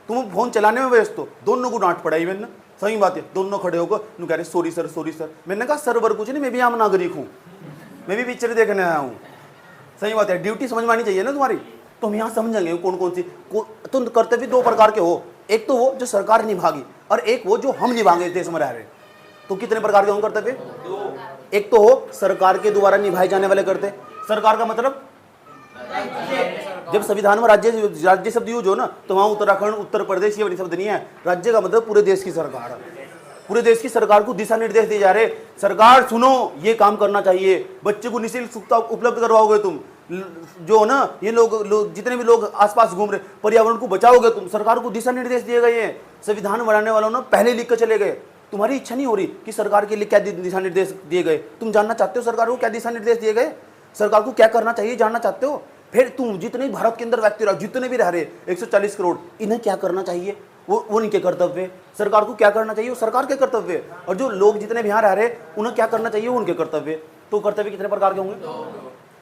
तुम फोन चलाने में व्यस्त हो। दोनों को डांट पड़ाई मैंने, सही बात है। दोनों खड़े होकर कह रहे सॉरी सर, सॉरी सर। मैंने कहा सर वर कुछ नहीं, मैं भी आम नागरिक हूँ, मैं भी पिक्चर देखने आया हूँ, सही बात है। ड्यूटी समझ में आनी चाहिए ना तुम्हारी, तो हम यहाँ समझेंगे कौन कौन सी। तो कर्तव्य दो प्रकार के हो, एक तो वो जो सरकार निभागी और एक वो जो हम निभाएंगे देश में रह रहे। तो कितने प्रकार के होंगे कर्तव्य, एक तो हो सरकार के द्वारा निभाए जाने वाले कर्तव्य। सरकार का मतलब जब संविधान में राज्य शब्द यूज हो ना, तो वहाँ उत्तराखंड, उत्तर प्रदेश ये वाली शब्द नहीं है। राज्य का मतलब पूरे देश की सरकार है, पूरे देश की सरकार को दिशा निर्देश दिए जा रहे, सरकार सुनो ये काम करना चाहिए, बच्चे को निःशुल्क शिक्षा उपलब्ध करवाओगे तुम, जो ना ये लोग जितने भी लोग आसपास घूम रहे, पर्यावरण को बचाओगे तुम, सरकार को दिशा निर्देश दिए गए हैं। संविधान बनाने वालों ने पहले लिख कर चले गए। तुम्हारी इच्छा नहीं हो रही कि सरकार के लिए क्या दिशा निर्देश दिए गए, तुम जानना चाहते हो सरकार को क्या दिशा निर्देश दिए गए, सरकार को क्या करना चाहिए जानना चाहते हो। फिर तुम जितने भारत के अंदर व्यक्ति रहो, जितने भी रह रहे 140 करोड़, इन्हें क्या करना चाहिए, वो उनके कर्तव्य। सरकार को क्या करना चाहिए वो सरकार के कर्तव्य, और जो लोग जितने भी यहाँ रह रहे उन्हें क्या करना चाहिए वो उनके कर्तव्य। तो कर्तव्य कितने प्रकार के होंगे,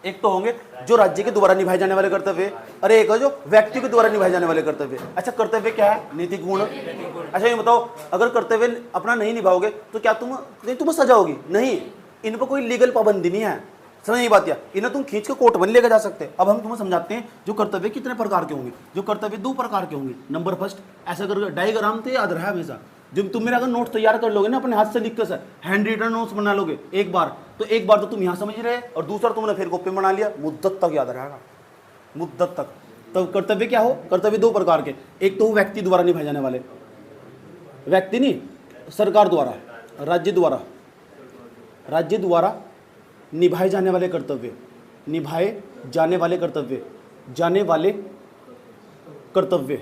एक तो होंगे जो राज्य के द्वारा निभाए जाने वाले कर्तव्य, और एक है जो व्यक्ति के द्वारा निभाए जाने वाले कर्तव्य। अच्छा कर्तव्य क्या है, नैतिक गुण। अच्छा ये बताओ, अगर कर्तव्य अपना नहीं निभाओगे तो क्या तुम्हें सजा होगी, नहीं, इन पर कोई लीगल पाबंदी नहीं है, समझ बात है। इन्हें तुम खींच के कोर्ट में लेकर जा सकते हैं। अब हम तुम्हें समझाते हैं जो कर्तव्य कितने प्रकार के होंगे। जो कर्तव्य दो प्रकार के होंगे। नंबर फर्स्ट, ऐसा करके डायग्राम तो याद रहा हमेशा, जब तुम मेरा अगर नोट्स तैयार कर लोगे ना अपने हाथ से लिख कर सर, हैंड रिटन नोट्स बना लोगे एक बार तो तुम यहाँ समझ रहे, और दूसरा तुमने फिर कॉपी बना लिया, मुद्दत तक याद रहेगा, मुद्दत तक। तो कर्तव्य क्या हो, कर्तव्य दो प्रकार के, एक तो व्यक्ति द्वारा निभाए जाने वाले, व्यक्ति नहीं सरकार द्वारा, राज्य द्वारा निभाए जाने वाले कर्तव्य, निभाए जाने वाले कर्तव्य, जाने वाले कर्तव्य।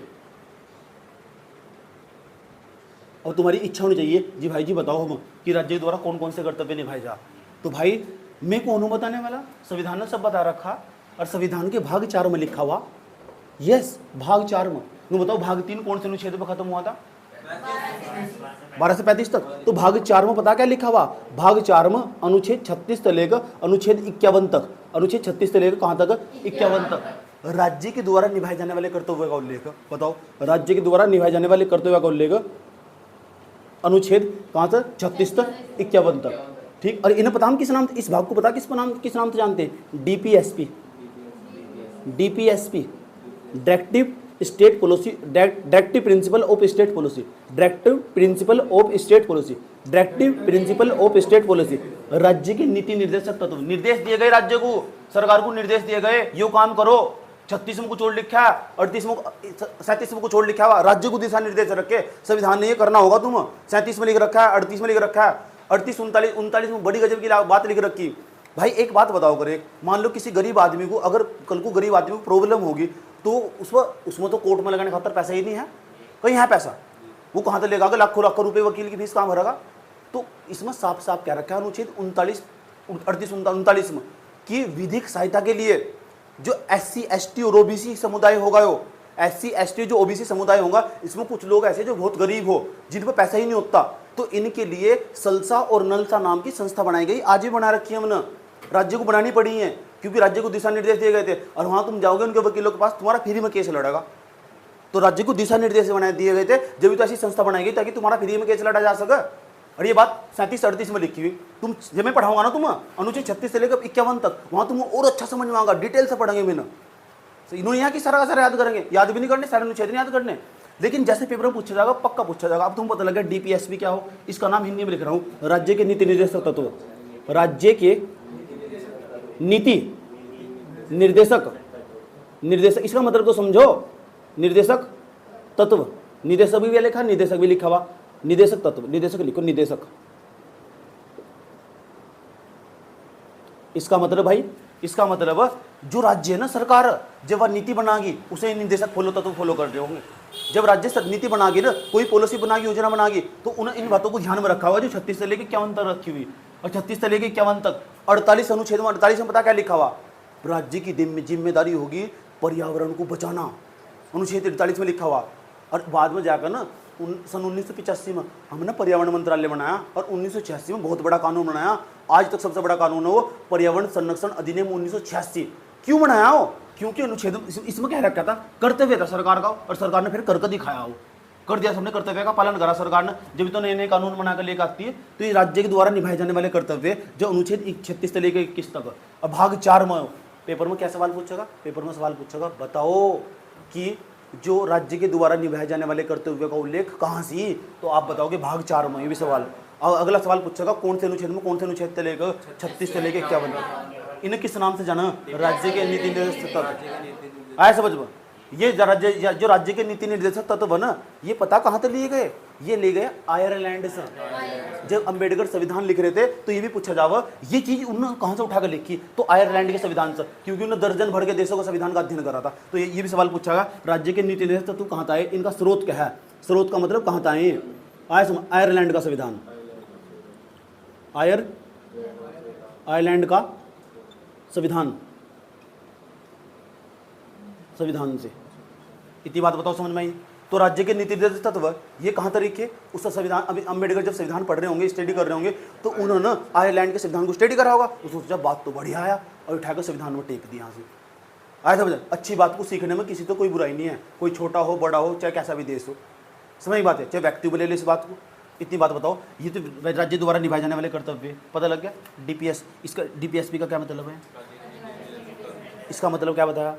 और तुम्हारी इच्छा होनी चाहिए जी भाई जी बताओ हम कि राज्य द्वारा कौन कौन से कर्तव्य निभाए जा। तो भाई मैं कौन हूं बताने वाला, संविधान ने सब बता रखा और संविधान के भाग 4 में लिखा हुआ। यस, भाग 4 में। तुम बताओ भाग 3 कौन से अनुच्छेद में खत्म हुआ था? 12 से 35 तक। तो भाग 4 में पता क्या लिखा हुआ? भाग 4 में अनुच्छेद 36 से लेकर अनुच्छेद 51 तक, अनुच्छेद 36 से लेकर कहां तक? 51 तक राज्य के द्वारा निभाए जाने वाले कर्तव्य का उल्लेख। बताओ, राज्य के द्वारा निभाए जाने वाले कर्तव्य का उल्लेख अनुच्छेद कहां से? 36 तक 51 तक। ठीक, और इन्हें पता हम किस नाम, इस भाग को पता किस नाम से जानते हैं? DPSP, DPSP, directive state policy, directive principle of state policy, directive principle of state policy, directive principle of state policy. राज्य के नीति निर्देशक तत्व, निर्देश दिए गए राज्य को, सरकार को निर्देश दिए गए, यो काम करो। 36 में कुछ और लिखा है, 38 में 37 में कुछ और लिखा हुआ। राज्य को दिशा निर्देश रखे, संविधान ने ये करना होगा तुम। 37 में लिख रखा है, 38 में लिख रखा है, 38 39 में बड़ी गजब की बात लिख रखी। भाई एक बात बताओ करे, मान लो किसी गरीब आदमी को, अगर कल को गरीब आदमी को प्रॉब्लम होगी तो उसमें तो कोर्ट में लगाने खातर पैसा ही नहीं है, कहीं है पैसा, वो कहाँ से लेगा? लाखों लाखों रुपए वकील की फीस कहाँ भरेगा? तो इसमें साफ साफ क्या रखा है अनुच्छेद 39 में कि विधिक सहायता के लिए जो SC ST और OBC समुदाय होगा, SC ST जो OBC समुदाय होगा, इसमें कुछ लोग ऐसे जो बहुत गरीब हो, जिन पर पैसा ही नहीं होता, तो इनके लिए सलसा और नलसा नाम की संस्था बनाई गई। आज भी बना रखी है हमने, राज्य को बनानी पड़ी है क्योंकि राज्य को दिशा निर्देश दिए गए थे। और वहां तुम जाओगे उनके वकीलों के पास, तुम्हारा फ्री में केस लड़ेगा। तो राज्य को दिशा निर्देश बनाए दिए गए थे, जब भी तो ऐसी संस्था बनाई गई ताकि तुम्हारा फ्री में केस लड़ा जा सके। और ये बात 37-38 में लिखी हुई। तुम जब मैं पढ़ाऊंगा ना तुम अनुच्छेद 36 से लेकर 51 तक, वहां तुम और अच्छा समझ में आएगा, डिटेल से पढ़ेंगे मैंने। इन्होंने यहाँ की सारा का सारा याद करेंगे, याद भी नहीं करने, सारे अनुच्छेद नहीं याद करने, लेकिन जैसे पेपर में पूछा जाएगा पक्का पूछा जाएगा। अब तुम पता लगा डीपीएसपी क्या हो, इसका नाम हिंदी में लिख रहा हूँ, राज्य के नीति निर्देशक तत्व, राज्य के नीति निर्देशक, निर्देशक इसका मतलब तो समझो, निर्देशक तत्व, निदेशक भी लिखा, निदेशक भी लिखा हुआ, निदेशक तत्व, निदेशक लिखो, निदेशक। इसका मतलब भाई, इसका मतलब जो राज्य है ना, सरकार जब वह नीति बनाएगी उसे निदेशक फॉलो तत्व फॉलो कर रहे होंगे। जब राज्य नीति बनाएगी ना, कोई पॉलिसी बनाएगी, योजना बनाएगी, तो उन्हें इन बातों को ध्यान में रखा हुआ जो 36 से लेकर 51 तक रखी हुई। और 36 से लेकर 51 तक 48 अनुच्छेद में 48 में पता क्या लिखा हुआ? राज्य की जिम्मेदारी होगी पर्यावरण को बचाना, अनुच्छेद 48 में लिखा हुआ। और बाद में जाकर ना सन 1985 में हमने पर्यावरण मंत्रालय बनाया और 1986 में बहुत बड़ा कानून बनाया। आज तक सबसे बड़ा कानून है वो पर्यावरण संरक्षण अधिनियम 1986। क्यों बनाया हो? क्योंकि अनुच्छेद इसमें क्या रखा था? कर्तव्य था सरकार का, और सरकार ने फिर करके दिखाया हो, कर दिया, सबने कर्तव्य का पालन करा सरकार ने। जब तो नए नए कानून बनाकर लेकर आती है, तो ये राज्य के द्वारा निभाए जाने वाले कर्तव्य जो अनुच्छेद 36 से लेकर 21 तक। अब भाग 4 में पेपर में क्या सवाल पूछेगा? पेपर में सवाल पूछेगा, बताओ कि जो राज्य के द्वारा निभाए जाने वाले कर्तव्य का उल्लेख कहाँ से? तो आप बताओगे भाग 4 में, ये भी सवाल। और अगला सवाल पूछेगा कौन से अनुच्छेद में, कौन से अनुच्छेद से लेकर 36 से लेकर 51 तक। इन्हें किस नाम से जाना? राज्य के नीति निर्देशक तत्व। आया समझ में? ये जो राज्य के नीति निर्देशक तत्व ना, ये पता कहाँ से लिए गए? ये ले गए आयरलैंड से। जब अंबेडकर संविधान लिख रहे थे तो ये भी पूछा जावा, ये चीज उन्होंने कहाँ से उठाकर लिखी? तो आयरलैंड के संविधान से, क्योंकि उन्होंने दर्जन भर के देशों का संविधान का अध्ययन करा था। तो ये भी सवाल पूछा गया, राज्य के नीति निर्देशक तत्व कहाँ आए, इनका स्रोत क्या है? स्रोत का मतलब कहाँ आए? आयरलैंड का संविधान, आयरलैंड का संविधान, संविधान से। इतनी बात बताओ समझ में आई? तो राज्य के नीति निर्देशक तत्व ये कहाँ तरीके? उसका संविधान, अभी अंबेडकर जब संविधान पढ़ रहे होंगे, स्टडी कर रहे होंगे, तो उन्होंने आयरलैंड के संविधान को स्टडी करा होगा। तो सोचा बात तो बढ़िया आया, और उठाकर संविधान में टेक दी। यहाँ से आया समझ? अच्छी बात को सीखने में किसी तो कोई बुराई नहीं है, कोई छोटा हो बड़ा हो, चाहे कैसा भी देश हो, समझ बात है, चाहे व्यक्ति को ले ले इस बात को। इतनी बात बताओ, ये तो राज्य द्वारा निभाए जाने वाले कर्तव्य पता लग गया। डीपीएस, इसका डीपीएसपी का क्या मतलब है? इसका मतलब क्या बताया?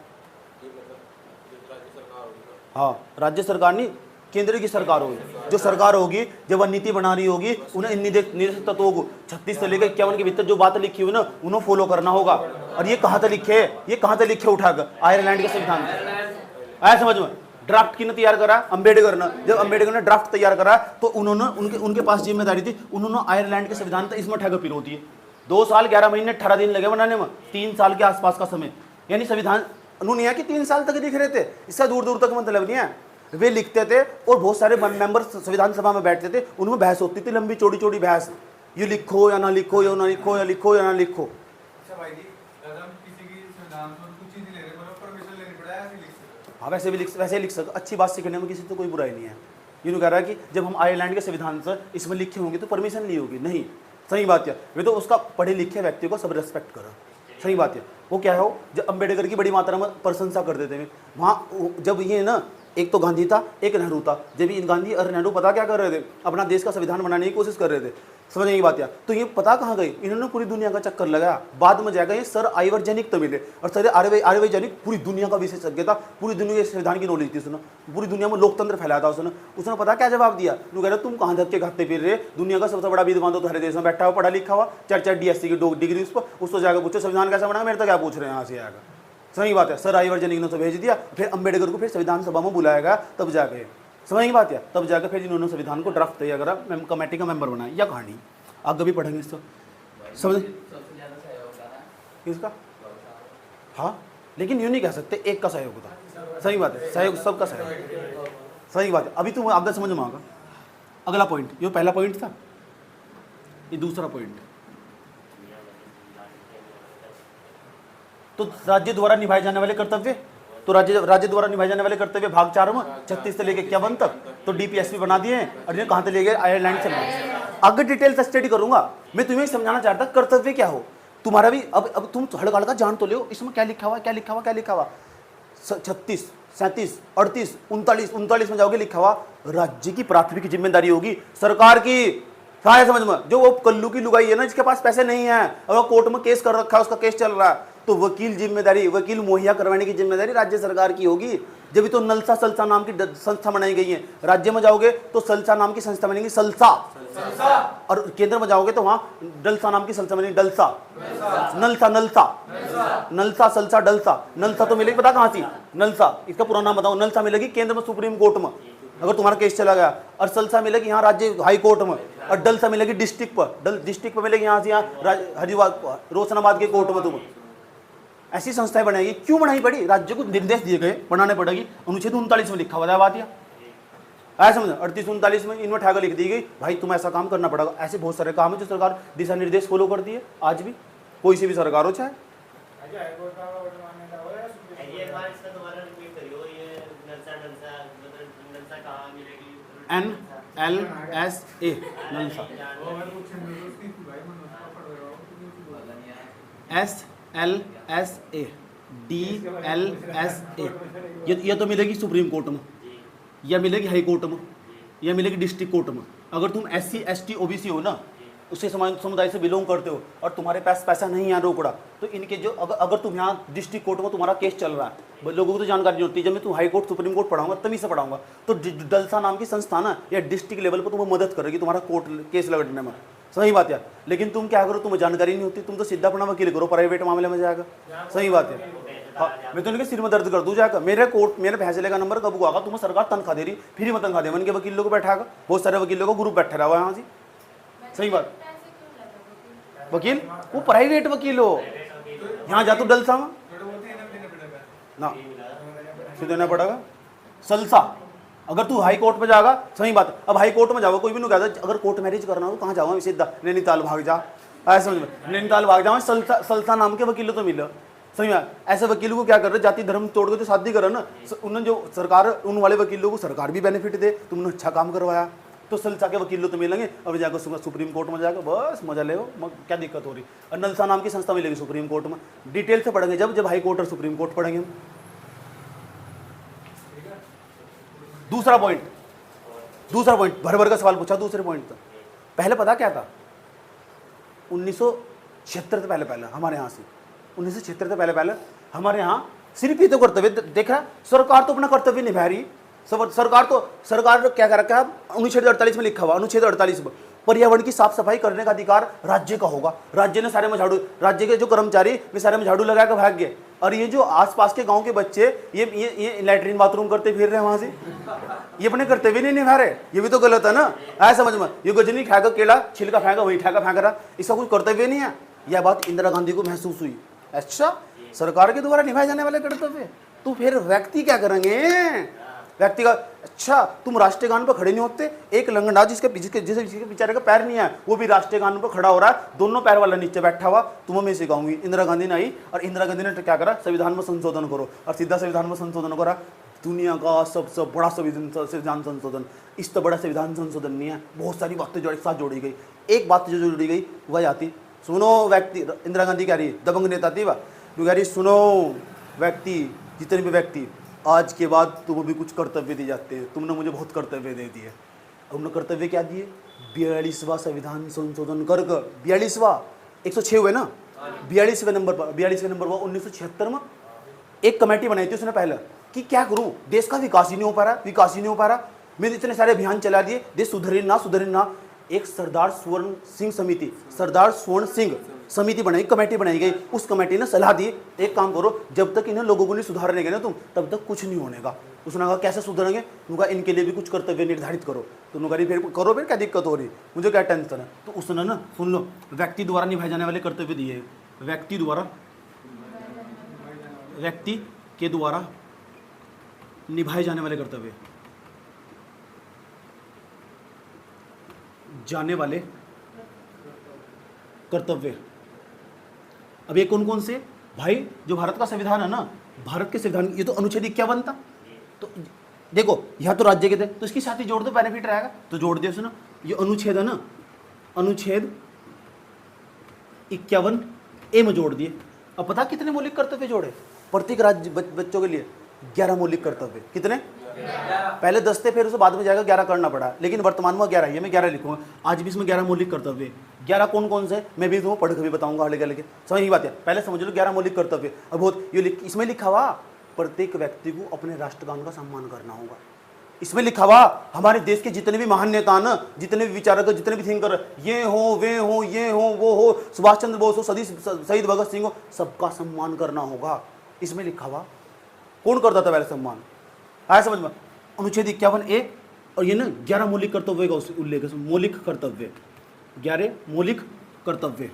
हाँ, राज्य सरकार नहीं, केंद्र की सरकार होगी। जो सरकार होगी, जब वह नीति बना रही होगी, उन्हें इन निर्देशक तत्वों को 36 से लेकर 51 के भीतर जो बात लिखी हुई ना, उन्हें फॉलो करना होगा। और ये कहाँ से लिखे? ये कहाँ से लिखे उठाकर? आयरलैंड के संविधान से। आया समझ में? ड्राफ्ट किसने तैयार करा? अंबेडकर ने। जब अंबेडकर ने ड्राफ्ट तैयार करा तो उन्होंने उनके पास जिम्मेदारी थी, उन्होंने आयरलैंड के संविधान था इसमें ठग पिरोती है। 2 साल 11 महीने 18 दिन लगे बनाने में, 3 साल के आसपास का समय। यानी संविधान उन्होंने है कि 3 साल तक लिख रहे थे, इसका दूर दूर तक मतलब नहीं है। वे लिखते थे और बहुत सारे मेंबर संविधान सभा में बैठते थे, उनमें बहस होती थी, लंबी चौड़ी चौड़ी बहस, ये लिखो या ना लिखो, या ना लिखो, या लिखो या ना लिखो। अच्छा भाई जी, अगर हम किसी की संविधान से कुछ चीज ले रहे हैं, मतलब परमिशन लेनी पड़ा है, ऐसे लिख सकते हैं। हाँ वैसे ही लिख सकते, अच्छी बात सीखने में किसी तो कोई बुराई नहीं है। यूँ कह रहा है कि जब हम आयरलैंड के संविधान से इसमें लिखे होंगे तो परमिशन ली होगी, नहीं, सही बात है। वे तो उसका पढ़े लिखे व्यक्ति को सब रेस्पेक्ट करो, सही बात है। वो क्या हो, जब अम्बेडकर की बड़ी मात्रा में प्रशंसा कर देते हैं वहाँ, जब ये ना एक तो गांधी था, एक नेहरू था, जब इन गांधी और नेहरू पता क्या कर रहे थे, अपना देश का संविधान बनाने की कोशिश कर रहे थे, समझने की बात है। तो ये पता कहाँ गई, इन्होंने पूरी दुनिया का चक्कर लगाया, बाद में जाएगा ये सर आइवर्जेनिक तो मिले, और सर आर्यवैज्ञानिक पूरी दुनिया का विशेषज्ञ था, पूरी दुनिया के संविधान की नॉलेज थी उसने, पूरी दुनिया में लोकतंत्र फैलाया था उसने पता क्या जवाब दिया, वो कह रहे तुम कहाँ धक्के खाते फिर रहे, दुनिया का सबसे बड़ा विद्वान तो तुम्हारे देश में बैठा हुआ, पढ़ा लिखा हुआ, 4 DSc की डिग्री उस पर, उसको जाकर पूछो संविधान कैसा बना, मेरे तो क्या पूछ रहे हैं यहाँ से आएगा। सही बात है, सर आइवर्जेनिक ने तो भेज दिया, फिर अम्बेडकर को फिर संविधान सभा में बुलाया गया, तब जाके समझ की बात है, तब जाकर फिर इन्होंने संविधान को ड्राफ्ट तैयार करा, कमेटी का मेंबर बनाया। या कहानी आगे भी पढ़ेंगे इसको, समझ किसका, हाँ, लेकिन यूँ नहीं कह सकते एक का सहयोग था, सही बात है, सहयोग सबका सहयोग, सही बात है। अभी तुम आपका समझ में आएगा। अगला पॉइंट, ये पहला पॉइंट था, ये दूसरा पॉइंट, तो राज्य द्वारा निभाए जाने वाले कर्तव्य, तो राज्य द्वारा निभाए जाने वाले कर्तव्य भाग 4 में 36 से लेके 51 तक तो DPSP बना दिए हैं, और ये कहाँ से ले गए, आयरलैंड से। आगे डिटेल से स्टडी करूंगा, मैं तुम्हें समझाना चाहता कर्तव्य क्या हो तुम्हारा भी। अब तुम हल्का हल्का जान तो लो इसमें क्या लिखा हुआ, क्या लिखा हुआ, क्या लिखा हुआ। 36, 37, 38, 39 में जाओगे, लिखा हुआ राज्य की प्राथमिक जिम्मेदारी होगी सरकार की। सारे समझ में, जो वो कल्लू की लुगाई है ना, जिसके पास पैसे नहीं है और कोर्ट में केस कर रखा है, उसका केस चल रहा है, तो वकील मुहैया करवाने की जिम्मेदारी राज्य सरकार की होगी। जब तो नलसा सलसा नाम की संस्था बनाई गई है, राज्य में जाओगे तो सलसा नाम की संस्था बनेगी, सलसा, और केंद्र में जाओगे तो वहां डलसा नाम की संस्था बनेगी, डलसा, नलसा सलसा डलसा। नलसा तो मिलेगी पता कहां सी, नलसा, इसका पूरा नाम बताओ। नलसा मिलेगी केंद्र में सुप्रीम कोर्ट में, अगर तुम्हारा केस चला गया, और सलसा मिलेगी यहाँ राज्य हाई कोर्ट में, और डलसा मिलेगी डिस्ट्रिक्ट पर, डिस्ट्रिक्ट पर मिलेगी यहाँ से यहाँ हरिद्वार रोशनाबाद के कोर्ट में। तुम्हें ऐसी संस्थाएं बनाएगी, क्यों बनाई पड़ी, राज्य को निर्देश दिए गए बनाने पड़ेगी। अनुच्छेद 39 में लिखा हुआ है बात, या समझ 38-39 में इनमें ठेगा लिख दी गई, भाई तुम ऐसा काम करना पड़ेगा। ऐसे बहुत सारे काम है जो सरकार दिशा निर्देश फॉलो करती है, आज भी कोई सी भी सरकार हो चाहे। NLSA नलसा, SLSA DLSA, ये तो मिलेगी सुप्रीम कोर्ट में, या मिलेगी हाई कोर्ट में, या मिलेगी डिस्ट्रिक्ट कोर्ट में। अगर तुम SC ST OBC हो ना, उससे समुदाय से बिलोंग करते हो, और तुम्हारे पास पैसा नहीं है रोकड़ा, तो इनके जो अगर तुम यहाँ डिस्ट्रिक्ट कोर्ट में तुम्हारा केस चल रहा है, लोगों को तो जानकारी नहीं होती, जब मैं तुम हाई कोर्ट सुप्रीम कोर्ट पढ़ाऊंगा तभी से पढ़ाऊंगा, तो डलसा नाम की संस्था ना या डिस्ट्रिक्ट लेवल पर तुम्हें मदद करेगी तुम्हारा कोर्ट केस लड़ने में, सही बात है। लेकिन तुम क्या करो, तुम्हें जानकारी नहीं होती, तुम तो सीधा अपना वकील करो, प्राइवेट मामले में जाएगा, सही बात है। हाँ, मैं तो इनके सिर में दर्द कर दूँ जाकर, मेरे फैसले का नंबर कब आगा, तुम्हें सरकार तनख्वाह दे रही, फ्री में तनख्वाह दे, मन के वकीलों को बैठागा, बहुत सारे वकीलों को ग्रुप बैठा रहा है यहाँ से, सही बात। वकील वो प्राइवेट वकील हो, यहाँ जा तो डलसा में ना क्यों देना पड़ेगा, सलसा। अगर तू हाई कोर्ट में जाएगा, सही बात। अब हाई कोर्ट में जाओगे, कोई भी नहीं कहता अगर कोर्ट मैरिज करना हो तो कहाँ जाओ, सीधा नैनीताल भाग जा, ऐसे समझ में, नैनीताल भाग जाओ, सलसा नाम के वकीलों तो मिले, सही है। ऐसे वकीलों को क्या कर रहे, जाति धर्म तोड़ के जो शादी करा ना, उन्होंने जो सरकार, उन वाले वकीलों को सरकार भी बेनिफिट दे, तुमने अच्छा काम करवाया, तो सलसा के वकीलों तो मिलेंगे। अब जाकर सुप्रीम कोर्ट में जाकर बस मजा ले, क्या दिक्कत हो रही। और नलसा नाम की संस्था मिलेगी सुप्रीम कोर्ट में, डिटेल से पढ़ेंगे जब हाई कोर्ट और सुप्रीम कोर्ट पढ़ेंगे हम। दूसरा पॉइंट भर भर का सवाल पूछा, दूसरे पॉइंट था। पहले पता क्या था, 1976 से पहले हमारे यहाँ से 1976 से पहले हमारे यहाँ सिर्फ ये तो कर्तव्य देख रहा है, सरकार तो अपना कर्तव्य निभा रही। सरकार क्या कर रखा है, अनुच्छेद 48 में लिखा हुआ, अनुच्छेद 48 में पर्यावरण की साफ सफाई करने का अधिकार राज्य का होगा। राज्य ने सारे में झाड़ू, राज्य के जो कर्मचारी वे सारे में झाड़ू लगा कर भाग गए, और ये जो आसपास के गांव के बच्चे ये लैट्रिन बाथरूम करते फिर रहे वहां से, ये अपने कर्तव्य नहीं निभा रहे, ये भी तो गलत है ना। ऐसा समझ में, ये गजनी खाएगा केला छिलका फेंका, वही ठेका फेंक रहा, इसका कोई कर्तव्य नहीं है। यह बात इंदिरा गांधी को महसूस हुई। अच्छा, सरकार के द्वारा निभाए जाने वाले कर्तव्य, तो फिर व्यक्ति क्या करेंगे? व्यक्ति का, अच्छा तुम राष्ट्रीय गान पर खड़े नहीं होते, एक लंगड़ा जिसके बेचारे का पैर नहीं है वो भी राष्ट्रीय गान पर खड़ा हो रहा है, दोनों पैर वाला नीचे बैठा हुआ, तुम्हें मैं सिखाऊंगी। इंदिरा गांधी ने आई और इंदिरा गांधी ने क्या करा? संविधान में संशोधन करो, और सीधा संविधान में संशोधन करा। दुनिया का सबसे बड़ा संविधान संशोधन, इससे बड़ा संविधान संशोधन नहीं है। बहुत सारी बातें जो एक साथ जोड़ी गई, एक बात जो जोड़ी गई वह आती, सुनो व्यक्ति, इंदिरा गांधी कह रही, दबंग नेता थी वह, कह रही सुनो व्यक्ति, जितने भी व्यक्ति, आज के बाद तुम्हें भी कुछ कर्तव्य दिए जाते हैं, तुमने मुझे बहुत कर्तव्य दे दिए। उन्होंने कर्तव्य क्या दिए? 42वां संविधान संशोधन कर, 42वां, 106 हुए ना, 42वें नंबर पर, 42वें नंबर पर 1976 में एक कमेटी बनाई थी उसने पहले कि क्या करूं, देश का विकास ही नहीं हो पा रहा, विकास ही नहीं हो पा रहा, मैंने इतने सारे अभियान चला दिए, देश सुधरे ना। एक सरदार स्वर्ण सिंह समिति, सरदार स्वर्ण सिंह समिति बनाई, कमेटी बनाई गई। उस कमेटी ने सलाह दी, एक काम करो, जब तक इन्हें लोगों को नहीं सुधारने गए ना तुम, तब तक कुछ नहीं होने का। उसने कहा कैसे सुधरेंगे? उनका इनके लिए भी कुछ कर्तव्य निर्धारित करो। तो उन्होंने फिर करो, फिर क्या दिक्कत हो रही, मुझे क्या टेंशन है? तो उसने ना, सुन लो, व्यक्ति द्वारा निभाए जाने वाले कर्तव्य दिए, व्यक्ति के द्वारा निभाए जाने वाले कर्तव्य, जाने वाले कर्तव्य। अब ये कौन कौन से भाई? जो भारत का संविधान है ना, भारत के संविधान, ये तो अनुच्छेद 51 था, तो देखो यह तो राज्य के थे, तो इसके साथ ही जोड़ दो, बेनिफिट रहेगा, तो जोड़ दिया उसने। ये अनुच्छेद है ना, अनुच्छेद 51A में जोड़ दिए। अब पता कितने मौलिक कर्तव्य जोड़े? प्रत्येक राज्य बच्चों के लिए 11 मौलिक कर्तव्य। कितने? पहले 10 थे, फिर उसे बाद में जाएगा 11 करना पड़ा, लेकिन वर्तमान में 11 है, मैं 11 लिखूंगा। आज भी इसमें 11 मौलिक कर्तव्य। 11 कौन कौन से मैं भी तुम्हें पढ़ के भी बताऊंगा, अलग अलग। समझ की बात है? पहले समझ लो 11 मौलिक कर्तव्य। अब बहुत ये इसमें लिखा हुआ, प्रत्येक व्यक्ति को अपने राष्ट्रगान का सम्मान करना होगा। इसमें लिखा हुआ हमारे देश के जितने भी महान नेता ना, जितने भी विचारक, जितने भी थिंकर, ये हो वे हो, ये हो वो हो, सुभाष चंद्र बोस हो, शहीद भगत सिंह हो, सबका सम्मान करना होगा। इसमें लिखा हुआ। कौन करता था पहले सम्मान? आया समझ में? अनुच्छेद 51A, और ये ना 11 मौलिक कर्तव्य का उल्लेख है। मौलिक कर्तव्य, 11 मौलिक कर्तव्य,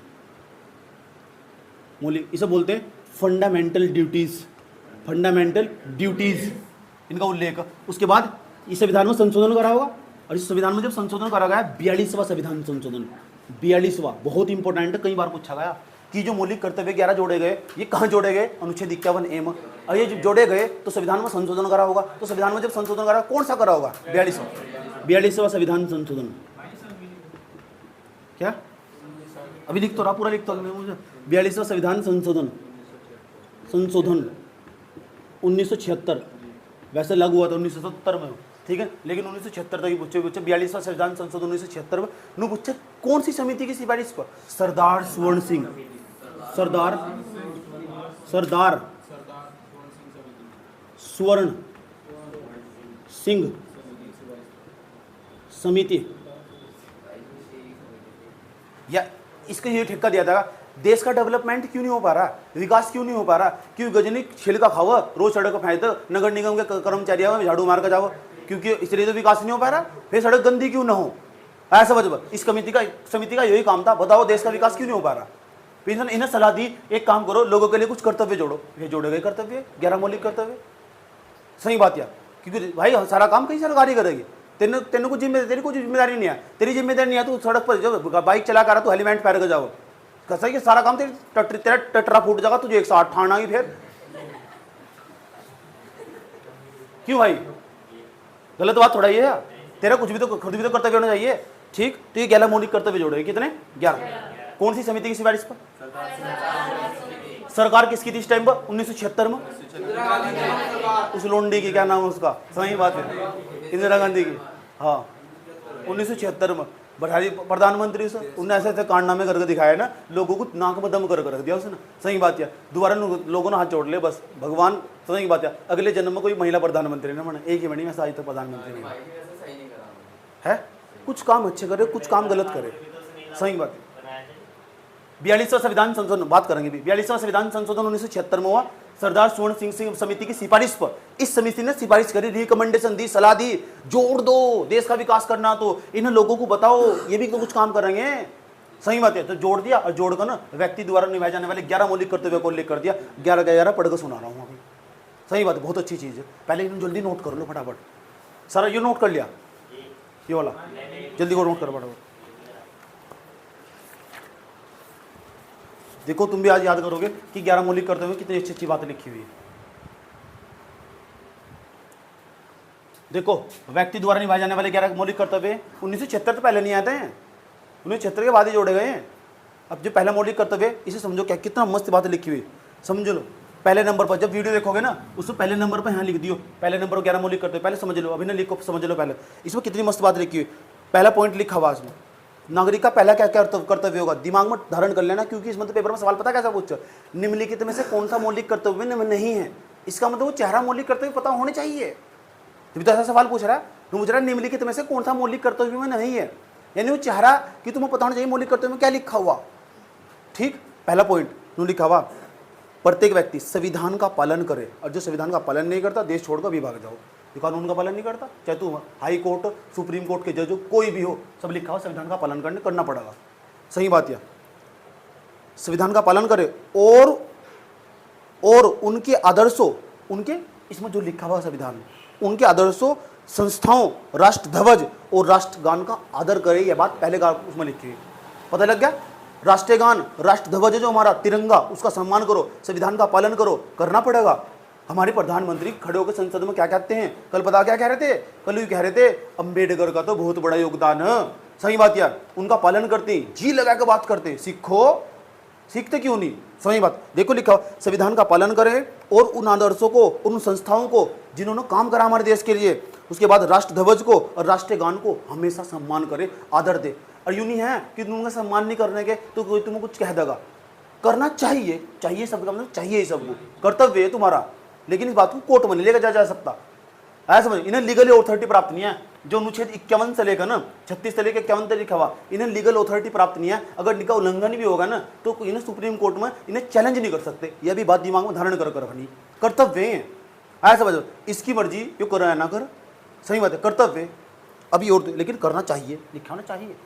मौलिक, इसे बोलते हैं फंडामेंटल ड्यूटीज, फंडामेंटल ड्यूटीज, इनका उल्लेख। उसके बाद इस संविधान में संशोधन करा होगा, और इस संविधान में जब संशोधन करा गया 42वां संविधान संशोधन, 42वां, बहुत इंपॉर्टेंट, कई बार पूछा गया कि जो मौलिक कर्तव्य 11 जोड़े गए, ये कहाँ जोड़े गए? अनुच्छेद 51A में। और ये जब जोड़े गए तो संविधान में संशोधन करा होगा, तो संविधान में जब संशोधन करा, कौन सा करा होगा? 42वां संविधान संशोधन। क्या अभी लिख तो रहा, पूरा लिख तो मुझे। 42वां संविधान संशोधन, 1976, वैसे लागू हुआ था 1970 में, ठीक है, लेकिन 1976 तक ही पूछे 42वां संविधान संशोधन 1976 में नु पूछे कौन सी समिति की सिफारिश पर? सरदार स्वर्ण सिंह, सरदार स्वर्ण सिंह समिति। या इसका ये ठेका दिया था, देश का डेवलपमेंट क्यों नहीं हो पा रहा, विकास क्यों नहीं हो पा रहा? क्यों गजनी छिलका खाओ, रोज सड़क पर फेंक, नगर निगम के कर्मचारी आओ झाड़ू मार कर जाओ, क्योंकि इसलिए तो विकास नहीं हो पा रहा। फिर सड़क गंदी क्यों ना हो? ऐसा समझ। इस समिति का यही काम था, बताओ देश का विकास क्यों नहीं हो पा रहा। फिर इन्हें सलाह दी, एक काम करो, लोगों के लिए कुछ कर्तव्य जोड़ो। ये जोड़े गए कर्तव्य, 11 मौलिक कर्तव्य। सही बात यार, क्योंकि भाई सारा काम कहीं सरकारी करेगी, तेने को जिम्मेदारी नहीं है, तेरी जिम्मेदारी नहीं है। तू सड़क पर जो बाइक चला कर तू हेलमेट पहन कर जाओ, कैसा कि सारा काम तेरा टटरा फूट जाएगा, तुझे 108 ठाना ही। फिर क्यों भाई? गलत बात थोड़ा ये है। तेरा कुछ भी तो खुद भी तो कर्तव्य होना चाहिए, ठीक? तो ये 11 मौलिक कर्तव्य जोड़े। कितने? 11। कौन सी समिति की सिफारिश पर? सरकार किसकी थी इस टाइम पर? 1976 में। उस लोंडी की, क्या नाम है उसका? सही बात है, इंदिरा गांधी की। हाँ, 1976 में बढ़ारी प्रधानमंत्री से उन्हें ऐसे ऐसे कारनामे करके दिखाया ना, लोगों को नाक में दम कर रख दिया उसने। सही बात है, दोबारा लोगों ने हाथ जोड़ ले बस, भगवान। सही बात है, अगले जन्म में कोई महिला प्रधानमंत्री ना बने, एक ही बनी, मैं आज तक प्रधानमंत्री नहीं है। कुछ काम अच्छे करे, कुछ काम गलत करे। सही बात है। 42वां संविधान संशोधन बात करेंगे भी। 42वां संविधान संशोधन 1976 में हुआ, सरदार स्वर्ण सिंह समिति की सिफारिश पर। इस समिति ने सिफारिश करी, रिकमेंडेशन दी, सलाह दी, जोड़ दो, देश का विकास करना तो इन्हें लोगों को बताओ, ये भी तो कुछ काम करेंगे। सही बात है। तो जोड़ दिया और जोड़कर ना व्यक्ति द्वारा निभाए जाने वाले 11 मौलिक कर्तव्यों को उल्लेख कर दिया। 11 पढ़कर सुना रहा हूँ अभी। सही बात है, बहुत अच्छी चीज़ है। पहले इन्हें जल्दी नोट कर लो फटाफट। सारा ये नोट कर लिया, ये वाला जल्दी को नोट करो फटाफट। देखो तुम भी आज याद करोगे कि 11 मौलिक कर्तव्यों में कितनी अच्छी अच्छी बातें लिखी हुई है। देखो व्यक्ति द्वारा निभाए जाने वाले 11 मौलिक कर्तव्य 1976 तो पहले नहीं आते हैं, 1976 के बाद ही जोड़े गए हैं। अब जो पहला मौलिक कर्तव्य इसे समझो, क्या कितना मस्त बातें लिखी हुई, समझ लो। पहले नंबर पर जब वीडियो देखोगे ना, उसमें पहले नंबर पर यहाँ लिख दियो, पहले नंबर 11 मौलिक कर्तव्य, पहले समझ लो, अभी ना लिखो, समझ लो पहले। इसमें कितनी मस्त बात लिखी हुई। पहला पॉइंट लिखा हुआ इसमें, नागरिक का पहला क्या क्या कर्तव्य होगा, दिमाग में धारण कर लेना, क्योंकि इसमें तो पेपर में सवाल पता कैसा पूछा, निम्नलिखित में से कौन सा मौलिक कर्तव्य में नहीं है। इसका मतलब वो 11 मौलिक कर्तव्य पता होने चाहिए। तभी तो ऐसा सवाल पूछ रहा है, तो पूछ रहा है निम्नलिखित में से कौन सा मौलिक कर्तव्य में नहीं है, यानी वो चाह रहा कि तुम्हें पता होना चाहिए मौलिक कर्तव्य में क्या लिखा हुआ। ठीक, पहला पॉइंट लिखा हुआ, प्रत्येक व्यक्ति संविधान का पालन करे, और जो संविधान का पालन नहीं करता देश छोड़कर भी भाग जाओ। जो कानून का पालन नहीं करता, चाहे तू हाई कोर्ट सुप्रीम कोर्ट के जज हो, कोई भी हो, सब लिखा हुआ संविधान का पालन करना पड़ेगा। सही बात है, संविधान का पालन करे और उनके आदर्शों, उनके इसमें जो लिखा हुआ संविधान, उनके आदर्शों, संस्थाओं, राष्ट्र ध्वज और राष्ट्रगान का आदर करे। यह बात पहले का उसमें लिखी है, पता लग गया। राष्ट्रीय गान, राष्ट्र ध्वज जो हमारा तिरंगा, उसका सम्मान करो, संविधान का पालन करो, करना पड़ेगा। हमारे प्रधानमंत्री खड़े होकर संसद में क्या कहते हैं, कल पता क्या कह रहे थे, कल ये कह रहे थे अंबेडकर का तो बहुत बड़ा योगदान है। सही बात यार, उनका पालन करते हैं, जी लगा के बात करते हैं, सीखो, सीखते क्यों नहीं। सही बात, देखो लिखा संविधान का पालन करे और उन आदर्शों को, उन संस्थाओं को जिन्होंने काम करा हमारे देश के लिए। उसके बाद राष्ट्र ध्वज को और राष्ट्रीय गान को हमेशा सम्मान करे, आदर दे। और यूं नहीं है कि तुम उनका सम्मान नहीं करने के तो कोई तुम्हें कुछ कह देगा, करना चाहिए, चाहिए सबका मतलब चाहिए ही, सबको कर्तव्य है तुम्हारा। लेकिन इस बात को कोर्ट में नहीं लेकर जा सकता, ऐसा समझ। इन्हें लीगल अथॉरिटी प्राप्त नहीं है, जो अनुच्छेद 51 से लेकर ना 36 से लेकर 51 तक लिखा हुआ, इन्हें लीगल अथॉरिटी प्राप्त नहीं है। अगर इनका उल्लंघन भी होगा ना तो इन्हें सुप्रीम कोर्ट में इन्हें चैलेंज नहीं कर सकते। यह भी बात दिमाग में धारण कर रखनी, कर्तव्य है, ऐसा समझो। इसकी मर्जी जो कर रहा है ना कर, सही बात है, कर्तव्य अभी और, लेकिन करना चाहिए, लिखा होना चाहिए।